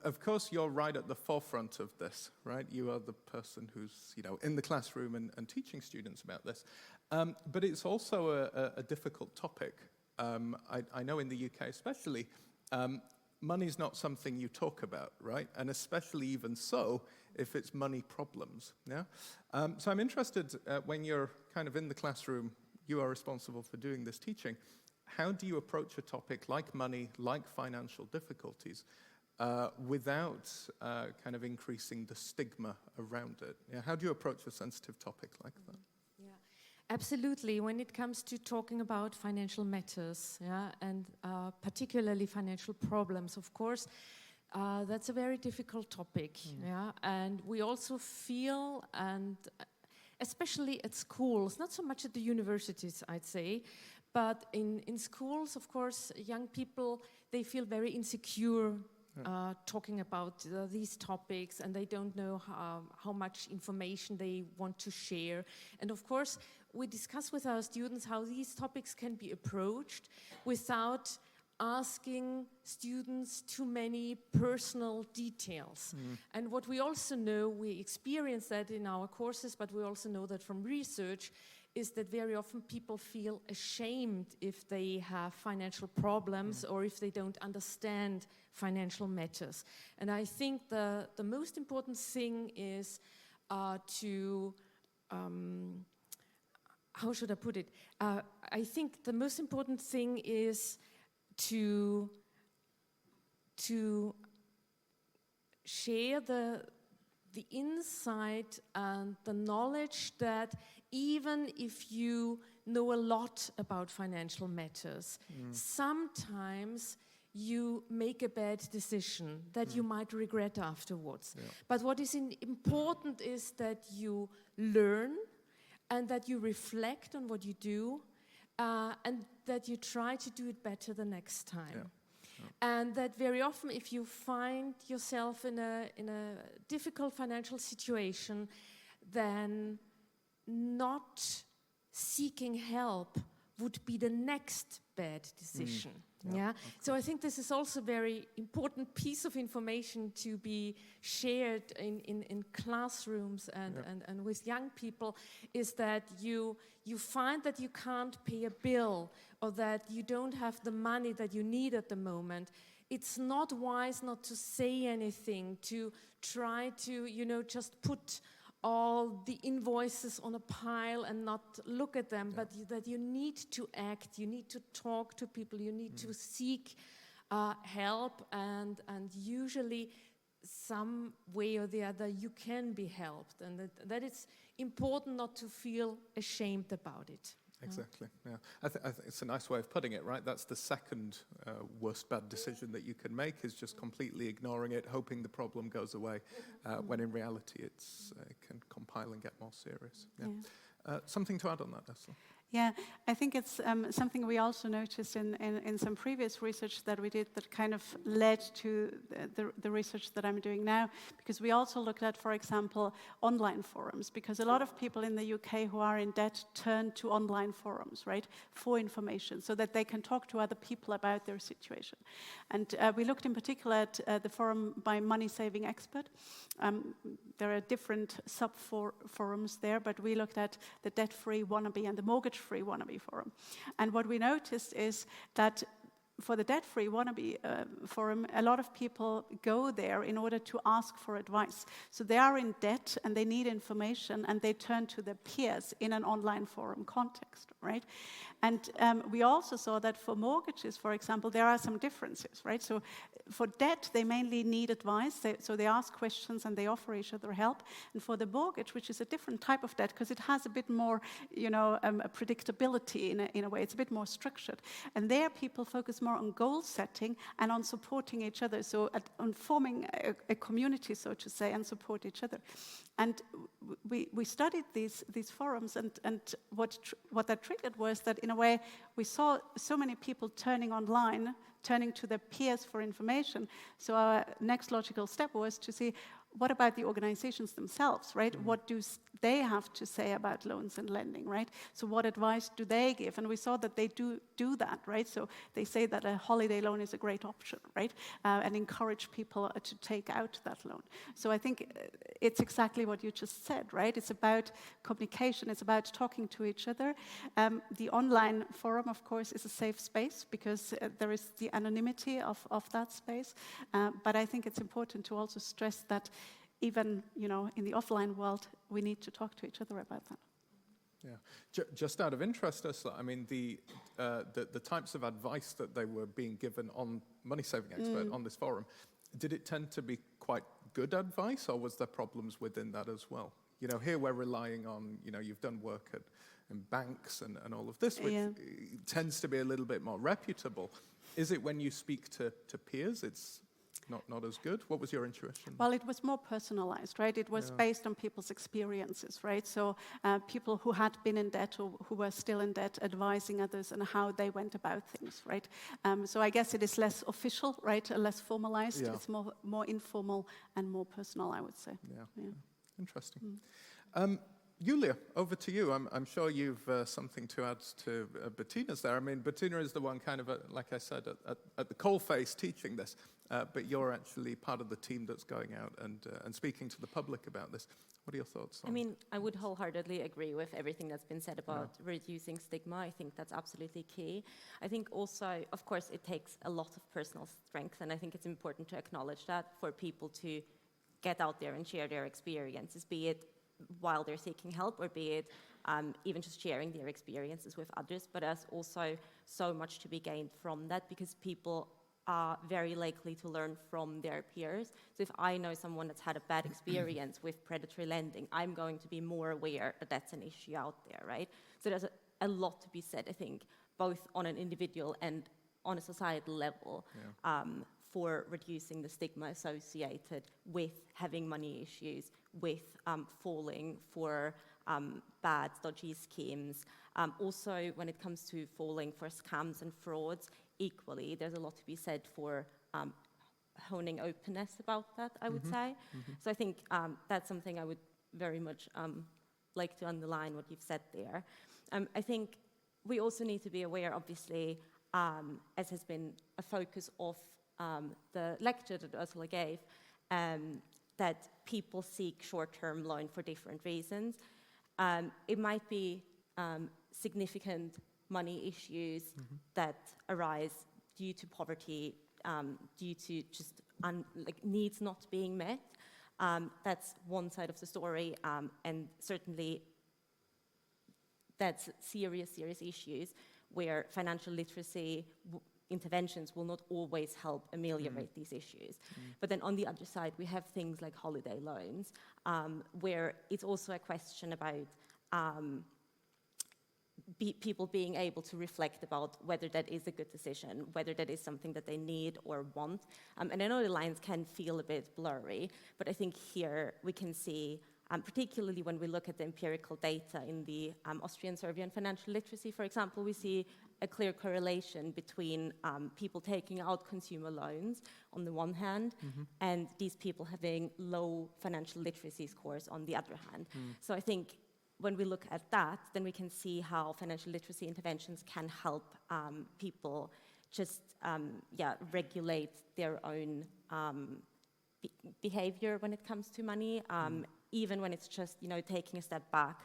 Of course, you're right at the forefront of this, right? You are the person who's, in the classroom and teaching students about this. But it's also a difficult topic. I know in the UK especially, money's not something you talk about, right? And especially even so, if it's money problems, yeah? So I'm interested, when you're kind of in the classroom, you are responsible for doing this teaching. How do you approach a topic like money, like financial difficulties, without kind of increasing the stigma around it? Yeah, how do you approach a sensitive topic like that? Yeah, absolutely. When it comes to talking about financial matters, and particularly financial problems, of course, that's a very difficult topic. And we also feel, and especially at schools, not so much at the universities, I'd say, but in schools, of course, young people, they feel very insecure talking about these topics, and they don't know how much information they want to share. And of course, we discuss with our students how these topics can be approached without asking students too many personal details. And what we also know, we experience that in our courses, but we also know that from research, is that very often people feel ashamed if they have financial problems or if they don't understand financial matters. And I think the most important thing is to, how should I put it? I think the most important thing is to share the insight and the knowledge that even if you know a lot about financial matters, sometimes you make a bad decision that you might regret afterwards. But what is important is that you learn and that you reflect on what you do and that you try to do it better the next time. And that very often, if you find yourself in a difficult financial situation, then not seeking help would be the next bad decision. So I think this is also a very important piece of information to be shared in classrooms and with young people, is that you find that you can't pay a bill or that you don't have the money that you need at the moment. It's not wise not to say anything, to try to, just put all the invoices on a pile and not look at them, but that you need to act, you need to talk to people, you need to seek help, and usually some way or the other you can be helped, and that it's important not to feel ashamed about it. Exactly, yeah. I think it's a nice way of putting it, right? That's the second worst bad decision that you can make, is just completely ignoring it, hoping the problem goes away, when in reality it can compile and get more serious. Yeah. Something to add on that, Ursula? Yeah, I think it's something we also noticed in some previous research that we did that kind of led to the research that I'm doing now, because we also looked at, for example, online forums, because a lot of people in the UK who are in debt turn to online forums, right, for information, so that they can talk to other people about their situation. And we looked in particular at the forum by Money Saving Expert. There are different sub-forums there, but we looked at the debt-free wannabe and the mortgage-free wannabe forum. And what we noticed is that for the debt-free wannabe forum, a lot of people go there in order to ask for advice. So they are in debt and they need information, and they turn to their peers in an online forum context, right? And we also saw that for mortgages, for example, there are some differences, right? So for debt, they mainly need advice, so they ask questions and they offer each other help. And for the mortgage, which is a different type of debt, because it has a bit more, predictability in a way, it's a bit more structured. And there, people focus more on goal setting and on supporting each other, so on forming a community, so to say, and support each other. And we studied these forums, and what that triggered was that, in a way, we saw so many people turning online, turning to their peers for information. So our next logical step was to see, what about the organizations themselves, right? What do they have to say about loans and lending, right? So what advice do they give? And we saw that they do that, right? So they say that a holiday loan is a great option, right? And encourage people to take out that loan. So I think it's exactly what you just said, right? It's about communication. It's about talking to each other. The online forum, of course, is a safe space because there is the anonymity of that space. But I think it's important to also stress that even, in the offline world, we need to talk to each other about that. Yeah. Just out of interest, Ursula, I mean, the types of advice that they were being given on Money Saving Expert on this forum, did it tend to be quite good advice, or was there problems within that as well? Here we're relying on, you've done work in banks and all of this, which tends to be a little bit more reputable. Is it when you speak to peers, it's not as good? What was your intuition? Well, it was more personalized, right? It was based on people's experiences, right? So people who had been in debt or who were still in debt advising others on how they went about things, right? So I guess it is less official, right? Less formalized. Yeah. It's more informal and more personal, I would say. Yeah. Interesting. Julia, over to you. I'm sure you've something to add to Bettina's there. I mean, Bettina is the one kind of, like I said, at the coalface teaching this, but you're actually part of the team that's going out and speaking to the public about this. What are your thoughts on? I mean, I would wholeheartedly agree with everything that's been said about reducing stigma. I think that's absolutely key. I think also, of course, it takes a lot of personal strength, and I think it's important to acknowledge that for people to get out there and share their experiences, be it while they're seeking help, or be it even just sharing their experiences with others. But there's also so much to be gained from that, because people are very likely to learn from their peers. So if I know someone that's had a bad experience with predatory lending, I'm going to be more aware that that's an issue out there, right? So there's a lot to be said, I think, both on an individual and on a societal level, for reducing the stigma associated with having money issues, with falling for bad, dodgy schemes. Also, when it comes to falling for scams and frauds, equally, there's a lot to be said for honing openness about that, I would say. So I think that's something I would very much like to underline what you've said there. I think we also need to be aware, obviously, as has been a focus of the lecture that Ursula gave, that people seek short-term loan for different reasons. It might be significant money issues that arise due to poverty, due to just needs not being met. That's one side of the story, and certainly that's serious issues where financial literacy interventions will not always help ameliorate these issues. But then on the other side, we have things like holiday loans, where it's also a question about people being able to reflect about whether that is a good decision, whether that is something that they need or want. And I know the lines can feel a bit blurry, but I think here we can see, particularly when we look at the empirical data in the Austrian survey on financial literacy, for example, we see a clear correlation between people taking out consumer loans on the one hand and these people having low financial literacy scores on the other hand. So I think when we look at that, then we can see how financial literacy interventions can help people just regulate their own behavior when it comes to money, even when it's just taking a step back,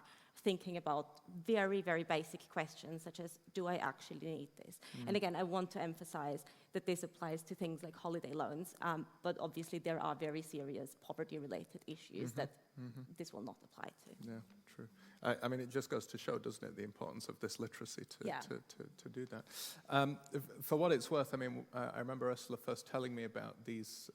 thinking about very, very basic questions such as, do I actually need this? And again, I want to emphasize that this applies to things like holiday loans, but obviously there are very serious poverty-related issues that this will not apply to. Yeah, true. I mean, it just goes to show, doesn't it, the importance of this literacy to do that. For what it's worth, I mean, I remember Ursula first telling me about these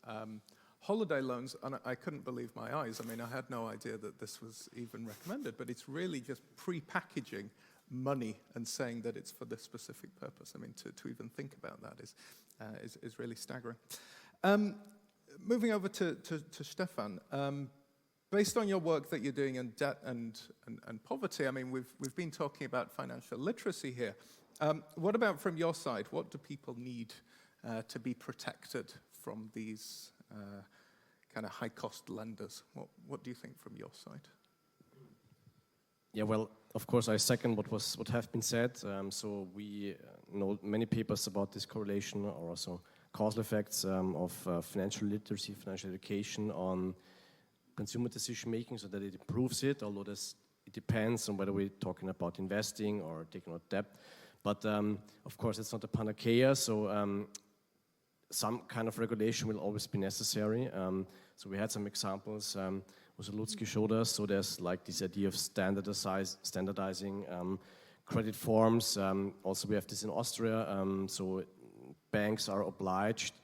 holiday loans, and I couldn't believe my eyes. I mean, I had no idea that this was even recommended, but it's really just pre-packaging money and saying that it's for this specific purpose. I mean, to even think about that is really staggering. Moving over to Stefan, based on your work that you're doing in debt and poverty, I mean, we've been talking about financial literacy here. What about from your side? What do people need to be protected from these kind of high-cost lenders? What do you think from your side? Yeah, well, of course, I second what have been said. So we know many papers about this correlation or also causal effects of financial literacy, financial education on consumer decision making, so that it improves it. Although it depends on whether we're talking about investing or taking out debt. But of course, it's not a panacea. So some kind of regulation will always be necessary. So we had some examples. Lutzky showed us. So there's like this idea of standardizing credit forms. Also, we have this in Austria. So banks are obliged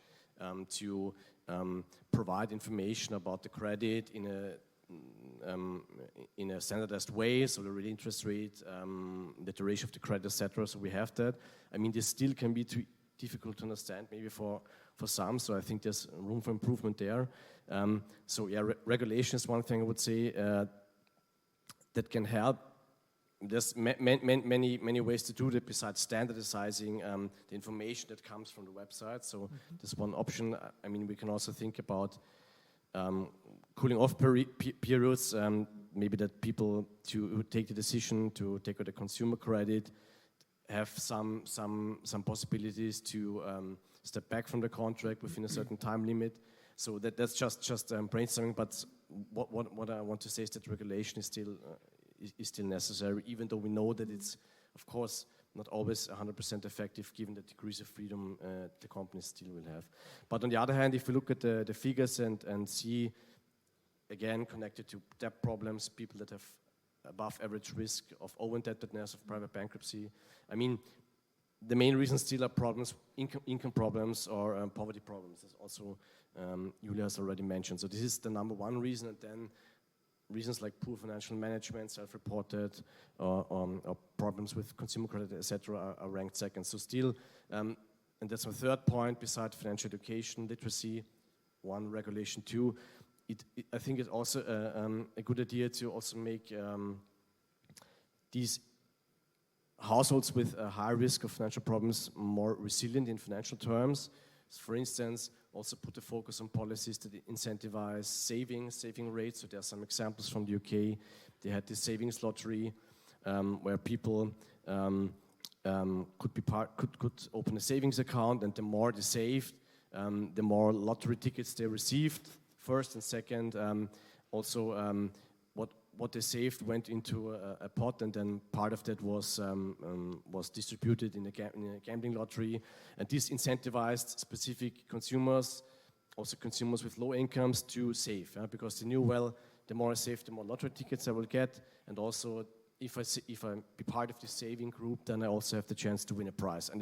to provide information about the credit in a standardized way. So the real interest rate, the duration of the credit, etc. So we have that. I mean, this still can be too difficult to understand, maybe for some. So I think there's room for improvement there. So yeah, regulation is one thing I would say that can help. There's many ways to do that besides standardizing the information that comes from the website. So there's one option. I mean, we can also think about cooling off periods. Maybe that people who take the decision to take out a consumer credit have some possibilities to step back from the contract within a certain time limit. So that's just brainstorming. But what I want to say is that regulation is still necessary, even though we know that it's, of course, not always 100% effective, given the degrees of freedom the companies still will have. But on the other hand, if we look at the figures and see, again, connected to debt problems, people that have above average risk of over-indebtedness, of private bankruptcy, I mean, the main reasons still are problems, income problems or poverty problems, as also Julia has already mentioned. So this is the number one reason, and then reasons like poor financial management, self-reported, or problems with consumer credit, etc., are ranked second. So still, and that's my third point, besides financial education, literacy, one, regulation, two, I think it's also a good idea to also make these households with a high risk of financial problems more resilient in financial terms. So for instance, also put a focus on policies that incentivize saving rates. So there are some examples from the UK. They had this savings lottery where people could open a savings account, and the more they saved, the more lottery tickets they received. First and second, also what they saved went into a pot, and then part of that was distributed in a gambling lottery. And this incentivized specific consumers, also consumers with low incomes, to save, because they knew, well, the more I save, the more lottery tickets I will get, and also if I be part of the saving group, then I also have the chance to win a prize. And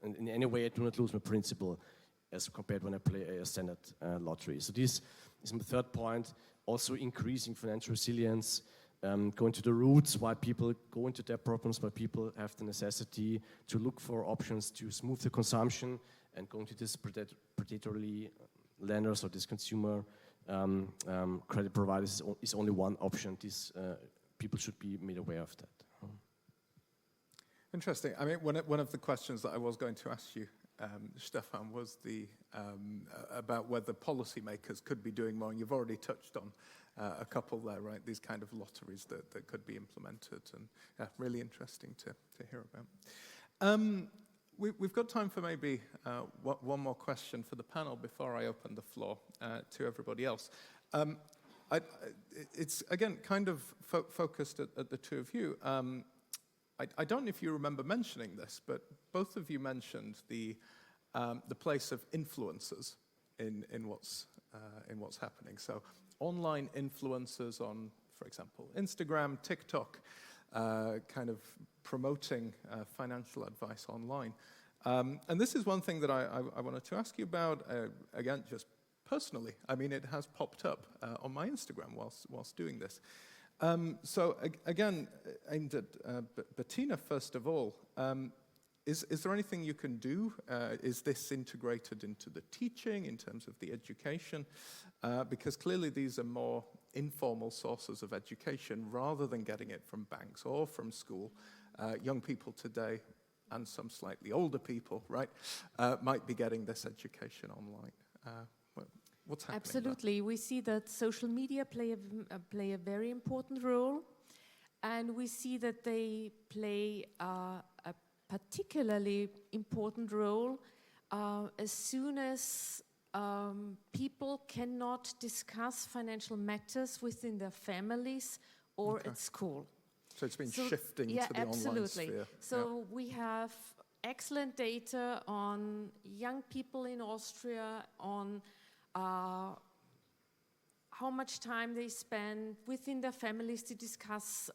in any way I do not lose my principal as compared when I play a standard lottery. So this is my third point. Also increasing financial resilience go into the roots, why people go into their problems, why people have the necessity to look for options to smooth the consumption, and going to this predatory lenders or this consumer credit providers is only one option. These people should be made aware of that. Interesting. I mean, one of the questions that I was going to ask you, Stefan, was about whether policymakers could be doing more, and you've already touched on a couple there, right? These kind of lotteries that could be implemented, and yeah, really interesting to hear about. We've got time for maybe one more question for the panel before I open the floor to everybody else. It's, again, kind of focused at the two of you. I don't know if you remember mentioning this, but both of you mentioned the place of influencers in what's happening. So online influencers on, for example, Instagram, TikTok, kind of promoting financial advice online. And this is one thing that I wanted to ask you about, again, just personally. I mean, it has popped up on my Instagram whilst doing this. So again, aimed at Bettina, first of all, is there anything you can do? Is this integrated into the teaching in terms of the education? Because clearly these are more informal sources of education rather than getting it from banks or from school. Young people today, and some slightly older people, right, might be getting this education online. What's happening? Absolutely. We see that social media play a very important role, and we see that they play a particularly important role as soon as people cannot discuss financial matters within their families or at school. So it's been shifting to the online sphere. So we have excellent data on young people in Austria, on how much time they spend within their families to discuss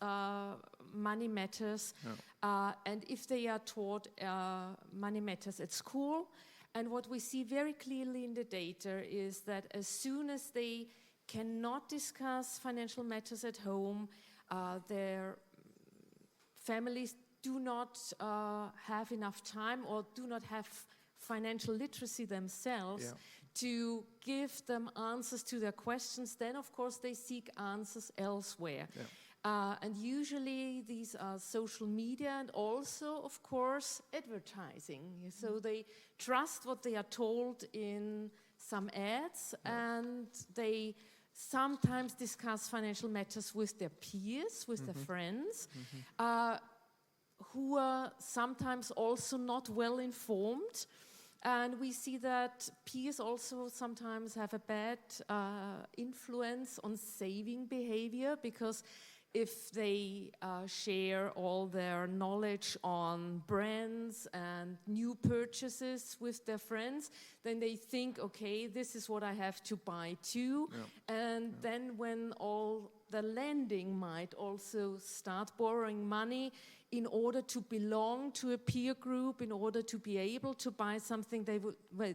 money matters, and if they are taught money matters at school. And what we see very clearly in the data is that as soon as they cannot discuss financial matters at home, their families do not have enough time or do not have financial literacy themselves to give them answers to their questions, then of course they seek answers elsewhere. And usually these are social media and also, of course, advertising. So they trust what they are told in some ads, and they sometimes discuss financial matters with their peers, with their friends, who are sometimes also not well informed. And we see that peers also sometimes have a bad influence on saving behavior, because if they share all their knowledge on brands and new purchases with their friends, then they think, okay, this is what I have to buy too. And then when all the lending might also start borrowing money in order to belong to a peer group, in order to be able to buy something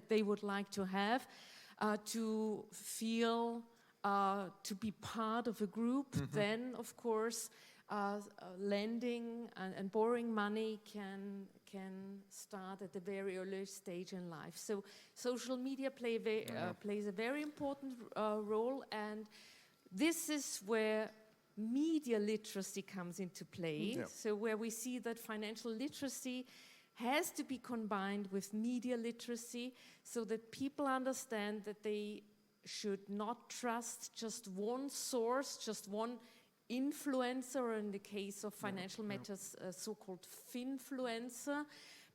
they would like to have, to feel to be part of a group, then of course lending and borrowing money can start at a very early stage in life. So social media plays a very important role, and this is where media literacy comes into play. So where we see that financial literacy has to be combined with media literacy, so that people understand that they should not trust just one source, just one influencer, or in the case of financial matters, so-called finfluencer,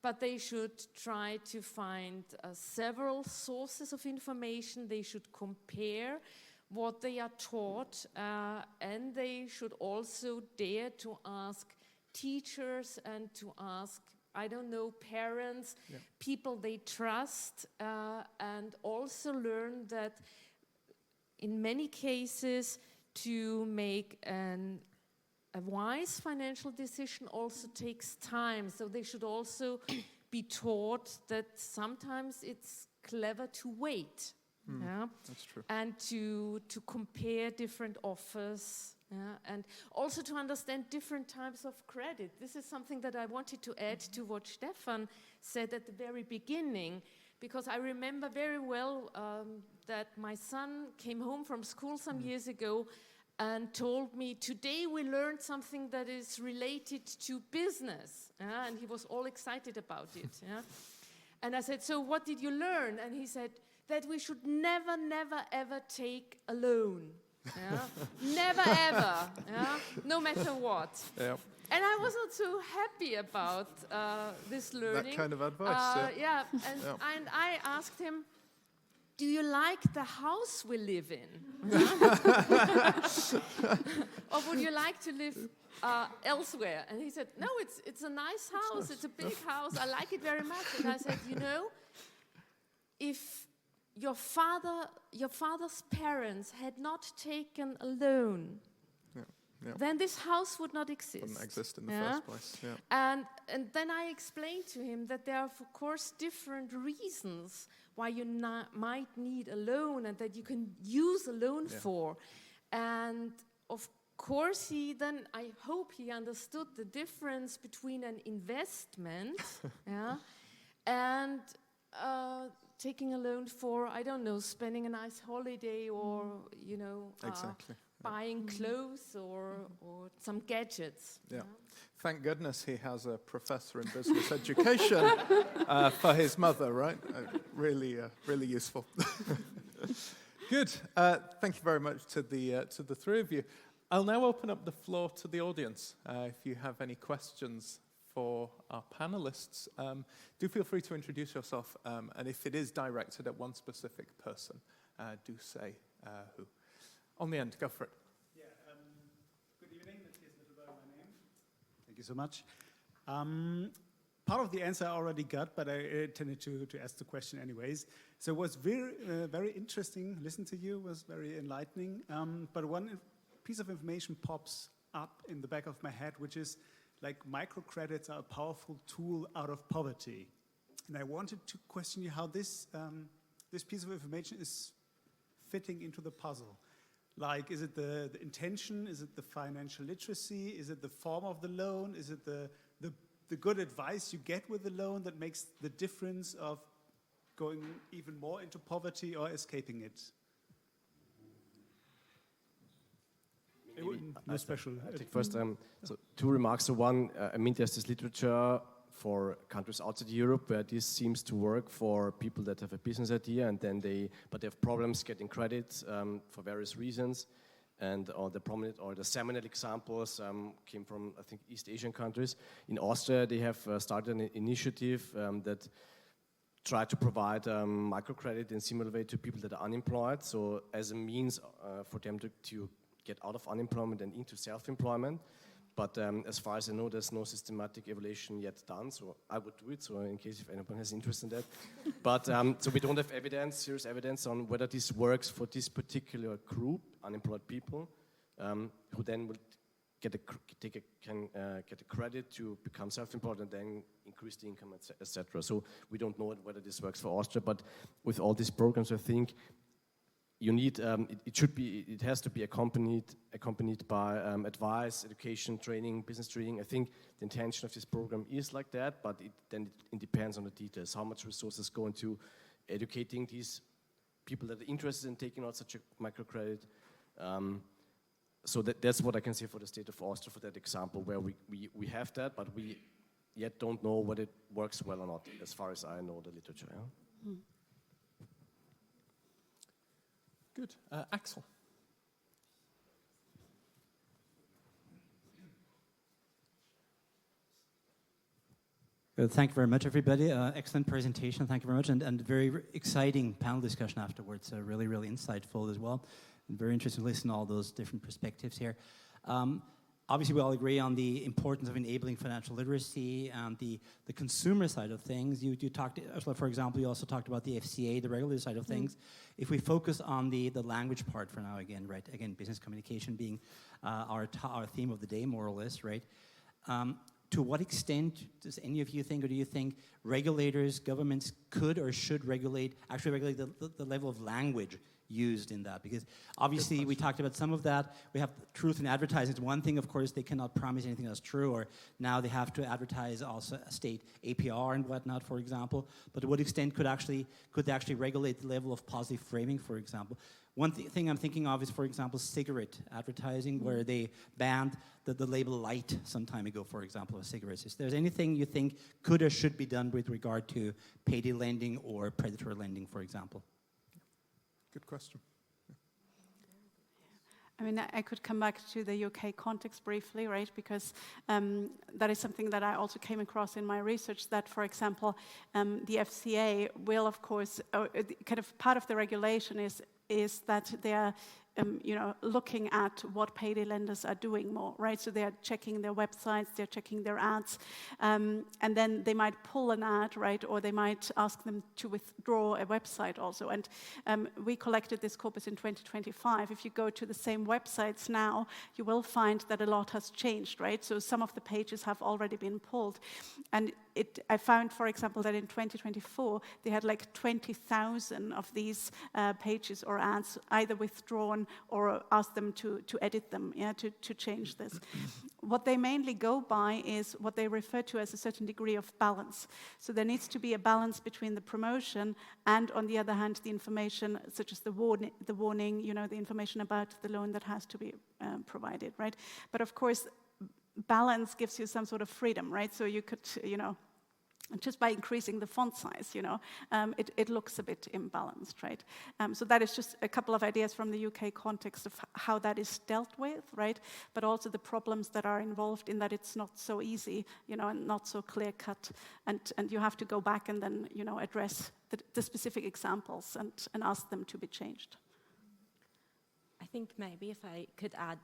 but they should try to find several sources of information. They should compare what they are taught, and they should also dare to ask teachers and to ask, I don't know, parents, people they trust, and also learn that in many cases to make a wise financial decision also takes time. So they should also be taught that sometimes it's clever to wait. That's true. And to compare different offers, and also to understand different types of credit. This is something that I wanted to add to what Stefan said at the very beginning, because I remember very well that my son came home from school some years ago and told me, today we learned something that is related to business, and he was all excited about it. And I said, so what did you learn? And he said, that we should never, never, ever take a loan. Never, ever, no matter what. Yeah. And I was not so happy about this learning. That kind of advice. And I asked him, do you like the house we live in? Or would you like to live elsewhere? And he said, no, it's a nice house, it's a big house, I like it very much. And I said, you know, if your father's parents had not taken a loan, then this house would not exist. Wouldn't exist in the first place. Yeah. And then I explained to him that there are, of course, different reasons why you might need a loan and that you can use a loan for. And of course, I hope he understood the difference between an investment and taking a loan for, I don't know, spending a nice holiday or, you know, buying clothes or some gadgets. Yeah. Thank goodness he has a professor in business education for his mother, right? Really useful. Good. Thank you very much to the three of you. I'll now open up the floor to the audience. If you have any questions for our panelists, do feel free to introduce yourself, and if it is directed at one specific person, do say who. On the end, go for it. Yeah, good evening, Matthias Mittelberg, my name. Thank you so much. Part of the answer I already got, but I tended to ask the question anyways. So it was very interesting, listen to you, was very enlightening, but one piece of information pops up in the back of my head, which is like microcredits are a powerful tool out of poverty. And I wanted to question you how this piece of information is fitting into the puzzle. Like, is it the intention? Is it the financial literacy? Is it the form of the loan? Is it the good advice you get with the loan that makes the difference of going even more into poverty or escaping it? No special. I take first. So two remarks. So one, I mean, there's this literature for countries outside Europe where this seems to work for people that have a business idea and then they have problems getting credit for various reasons. And the seminal examples came from, I think, East Asian countries. In Austria, they have started an initiative that tried to provide microcredit in a similar way to people that are unemployed. So as a means for them to get out of unemployment and into self-employment. But as far as I know, there's no systematic evaluation yet done, so I would do it, so in case if anyone has interest in that. But so we don't have serious evidence on whether this works for this particular group, unemployed people, who then will can get a credit to become self-employed and then increase the income, etc. So we don't know whether this works for Austria, but with all these programs, I think you need it has to be accompanied by advice, education, training, business training. I think the intention of this program is like that, but it depends on the details. How much resources go into educating these people that are interested in taking out such a microcredit. So that's what I can say for the state of Austria for that example, where we have that, but we yet don't know whether it works well or not, as far as I know the literature. Yeah? Mm. Good. Axel. Thank you very much, everybody. Excellent presentation. Thank you very much. And very exciting panel discussion afterwards. Really, really insightful as well. And very interesting to listen to all those different perspectives here. Obviously, we all agree on the importance of enabling financial literacy and the consumer side of things. You talked, Ursula, for example, you also talked about the FCA, the regulator side of things. If we focus on the language part for now, again, business communication being our theme of the day, more or less, right? To what extent does any of you think, or do you think regulators, governments could or should actually regulate the level of language used in that? Because obviously we talked about some of that. We have truth in advertising. It's one thing, of course, they cannot promise anything that's true, or now they have to advertise also a state APR and whatnot, for example. But to what extent could they actually regulate the level of positive framing, for example? One thing I'm thinking of is, for example, cigarette advertising, where they banned the label light some time ago, for example, of cigarettes. Is there anything you think could or should be done with regard to payday lending or predatory lending, for example? Good question. I mean, I could come back to the UK context briefly, right? Because that is something that I also came across in my research, that, for example, the FCA will, of course, kind of part of the regulation is that they are looking at what payday lenders are doing more, right? So they are checking their websites, they're checking their ads, and then they might pull an ad, right? Or they might ask them to withdraw a website also. And we collected this corpus in 2025. If you go to the same websites now, you will find that a lot has changed, right? So some of the pages have already been pulled. And I found, for example, that in 2024, they had like 20,000 of these pages or ads either withdrawn or asked them to edit them, to change this. What they mainly go by is what they refer to as a certain degree of balance. So there needs to be a balance between the promotion and, on the other hand, the information such as the warning, the information about the loan that has to be provided, right? But of course, balance gives you some sort of freedom, right? So you could, just by increasing the font size, it looks a bit imbalanced, right? So that is just a couple of ideas from the UK context of how that is dealt with, right? But also the problems that are involved in that it's not so easy, and not so clear-cut, and you have to go back and then, address the specific examples and ask them to be changed. I think maybe if I could add,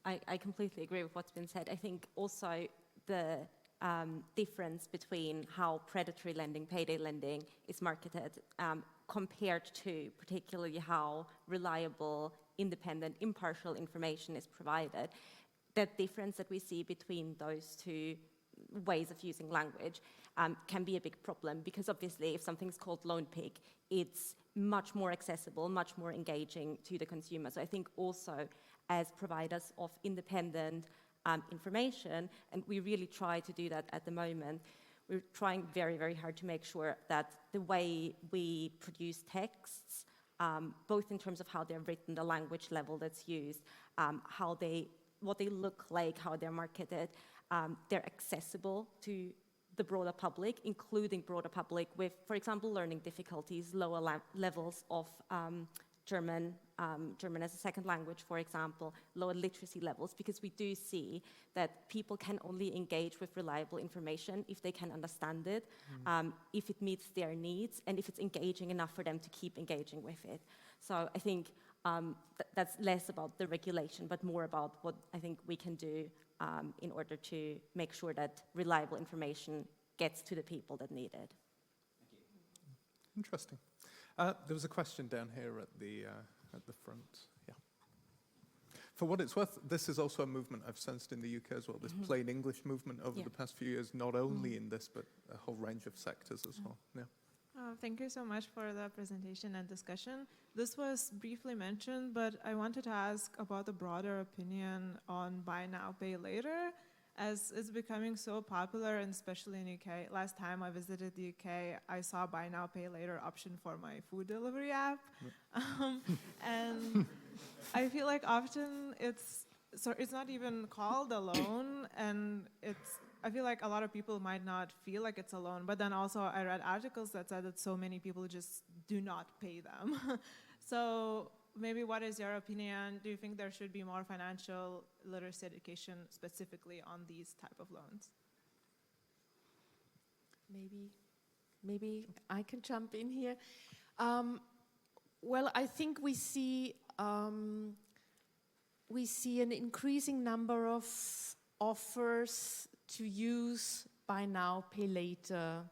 I completely agree with what's been said. I think also the difference between how predatory lending, payday lending is marketed compared to particularly how reliable, independent, impartial information is provided, that difference that we see between those two ways of using language can be a big problem, because obviously if something's called LoanPig, it's much more accessible, much more engaging to the consumer. So I think also as providers of independent information, and we really try to do that at the moment. We're trying very, very hard to make sure that the way we produce texts, both in terms of how they're written, the language level that's used, what they look like, how they're marketed, they're accessible to the broader public, including broader public with, for example, learning difficulties, lower levels of German as a second language, for example, lower literacy levels, because we do see that people can only engage with reliable information if they can understand it, if it meets their needs, and if it's engaging enough for them to keep engaging with it. So I think that's less about the regulation, but more about what I think we can do in order to make sure that reliable information gets to the people that need it. Interesting. There was a question down here at the front. Yeah. For what it's worth, this is also a movement I've sensed in the UK as well, this plain English movement over the past few years, not only in this, but a whole range of sectors as well. Yeah. Thank you so much for the presentation and discussion. This was briefly mentioned, but I wanted to ask about the broader opinion on buy now, pay later, as it's becoming so popular, and especially in UK. Last time I visited the UK, I saw buy now, pay later option for my food delivery app. And I feel like often it's not even called a loan, and I feel like a lot of people might not feel like it's a loan, but then also I read articles that said that so many people just do not pay them. So maybe what is your opinion? Do you think there should be more financial literacy education specifically on these type of loans? Maybe I can jump in here. Well, I think we see an increasing number of offers to use buy now, pay later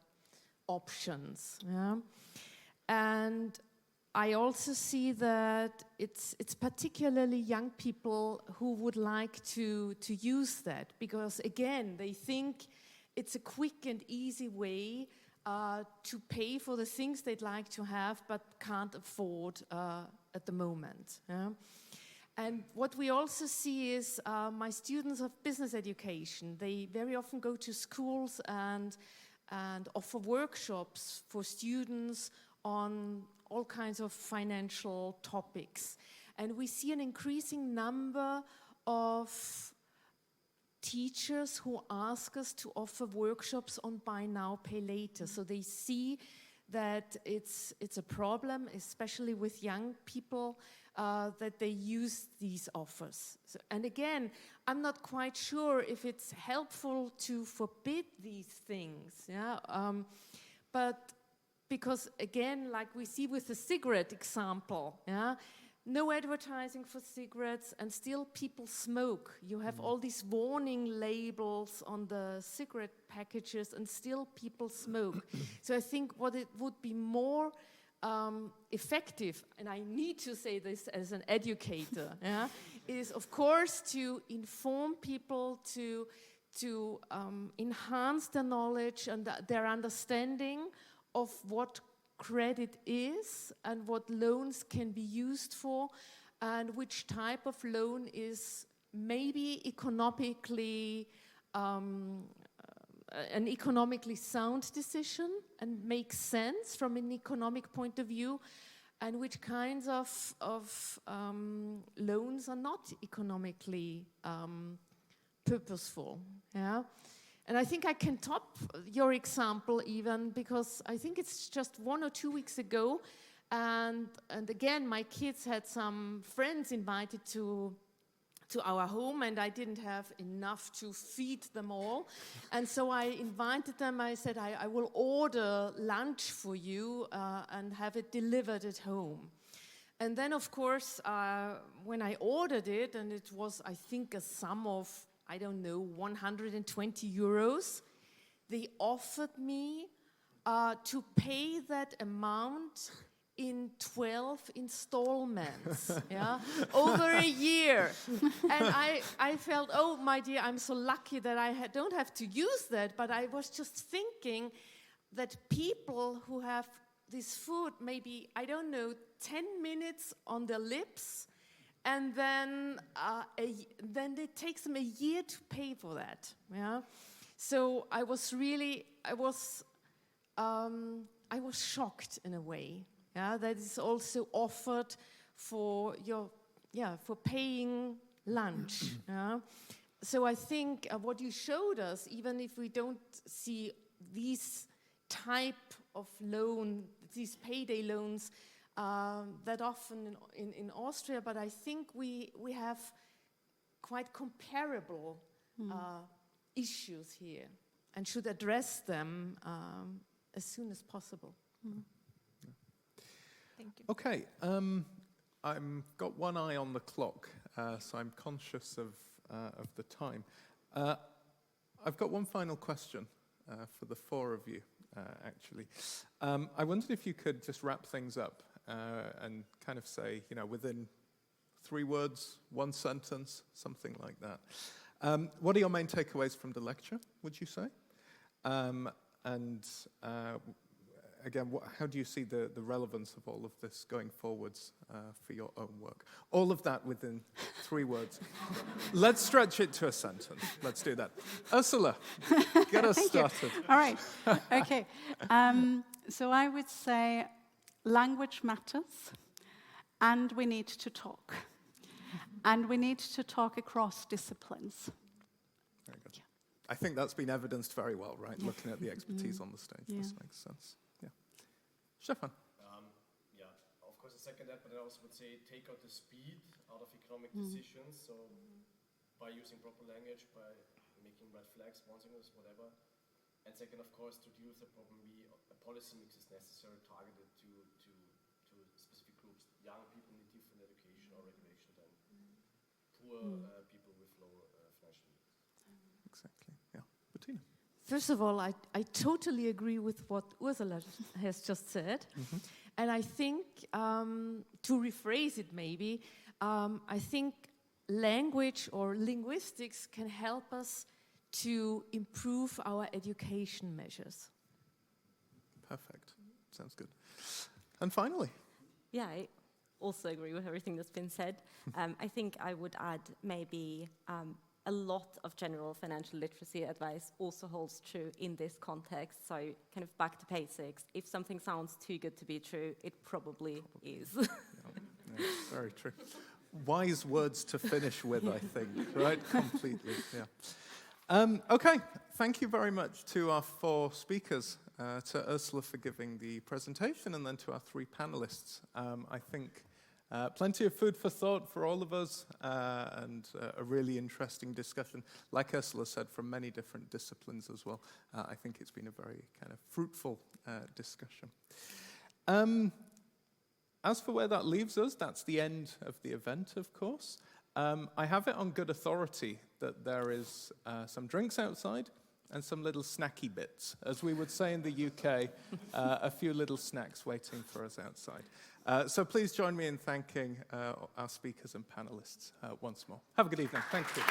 options. Yeah? And I also see that it's particularly young people who would like to use that, because again, they think it's a quick and easy way to pay for the things they'd like to have but can't afford at the moment. Yeah? And what we also see is my students of business education, they very often go to schools and offer workshops for students on all kinds of financial topics. And we see an increasing number of teachers who ask us to offer workshops on buy now, pay later. So they see that it's a problem, especially with young people, that they use these offers. So, and again, I'm not quite sure if it's helpful to forbid these things, yeah? But because again, like we see with the cigarette example, yeah? No advertising for cigarettes and still people smoke. You have all these warning labels on the cigarette packages and still people smoke. So I think what it would be more effective, and I need to say this as an educator, yeah, is of course to inform people, to enhance their knowledge and their understanding of what credit is and what loans can be used for and which type of loan is maybe economically an economically sound decision and makes sense from an economic point of view, and which kinds of loans are not economically purposeful. Yeah? And I think I can top your example even, because I think it's just 1 or 2 weeks ago, and again, my kids had some friends invited to our home, and I didn't have enough to feed them all. And so I invited them. I said, I will order lunch for you and have it delivered at home. And then, of course, when I ordered it, and it was, I think, a sum of, I don't know, 120 euros, they offered me to pay that amount in 12 installments, yeah, over a year. And I felt, oh, my dear, I'm so lucky that I don't have to use that, but I was just thinking that people who have this food, maybe, I don't know, 10 minutes on their lips, and then it takes them a year to pay for that, yeah. So I was shocked in a way. Yeah, that is also offered for for paying lunch. Yeah? So I think what you showed us, even if we don't see these type of loan, these payday loans that often in Austria, but I think we have quite comparable issues here and should address them as soon as possible. Thank you. Okay, I've got one eye on the clock, so I'm conscious of the time. I've got one final question for the four of you, actually. I wondered if you could just wrap things up and kind of say, within 3 words, 1 sentence, something like that. What are your main takeaways from the lecture, would you say? Again, how do you see the relevance of all of this going forwards for your own work? All of that within 3 words. Let's stretch it to a sentence. Let's do that. Ursula, get us started. All right. Okay. So I would say language matters, and we need to talk. And we need to talk across disciplines. Very good. I think that's been evidenced very well, right? Yeah. Looking at the expertise on the stage. Yeah. This makes sense. Stefan? Of course I second that, but I also would say take out the speed out of economic decisions, so by using proper language, by making red flags, warning signals, whatever. And second, of course, to deal with the problem, a policy mix is necessary, targeted to specific groups. Young people need different education or regulation than poor people with low financial needs. Exactly, yeah. Bettina? First of all, I totally agree with what Ursula has just said. And I think, to rephrase it maybe, I think language or linguistics can help us to improve our education measures. Perfect. Sounds good. And finally. Yeah, I also agree with everything that's been said. I think I would add maybe a lot of general financial literacy advice also holds true in this context. So kind of back to basics. If something sounds too good to be true, it probably is. Yeah, very true. Wise words to finish with, I think, right? Completely, yeah. Okay, thank you very much to our 4 speakers, to Ursula for giving the presentation, and then to our 3 panelists. I think plenty of food for thought for all of us, and a really interesting discussion, like Ursula said, from many different disciplines as well. I think it's been a very kind of fruitful discussion. As for where that leaves us, that's the end of the event, of course. I have it on good authority that there is some drinks outside and some little snacky bits. As we would say in the UK, a few little snacks waiting for us outside. So please join me in thanking our speakers and panelists once more. Have a good evening. Thank you.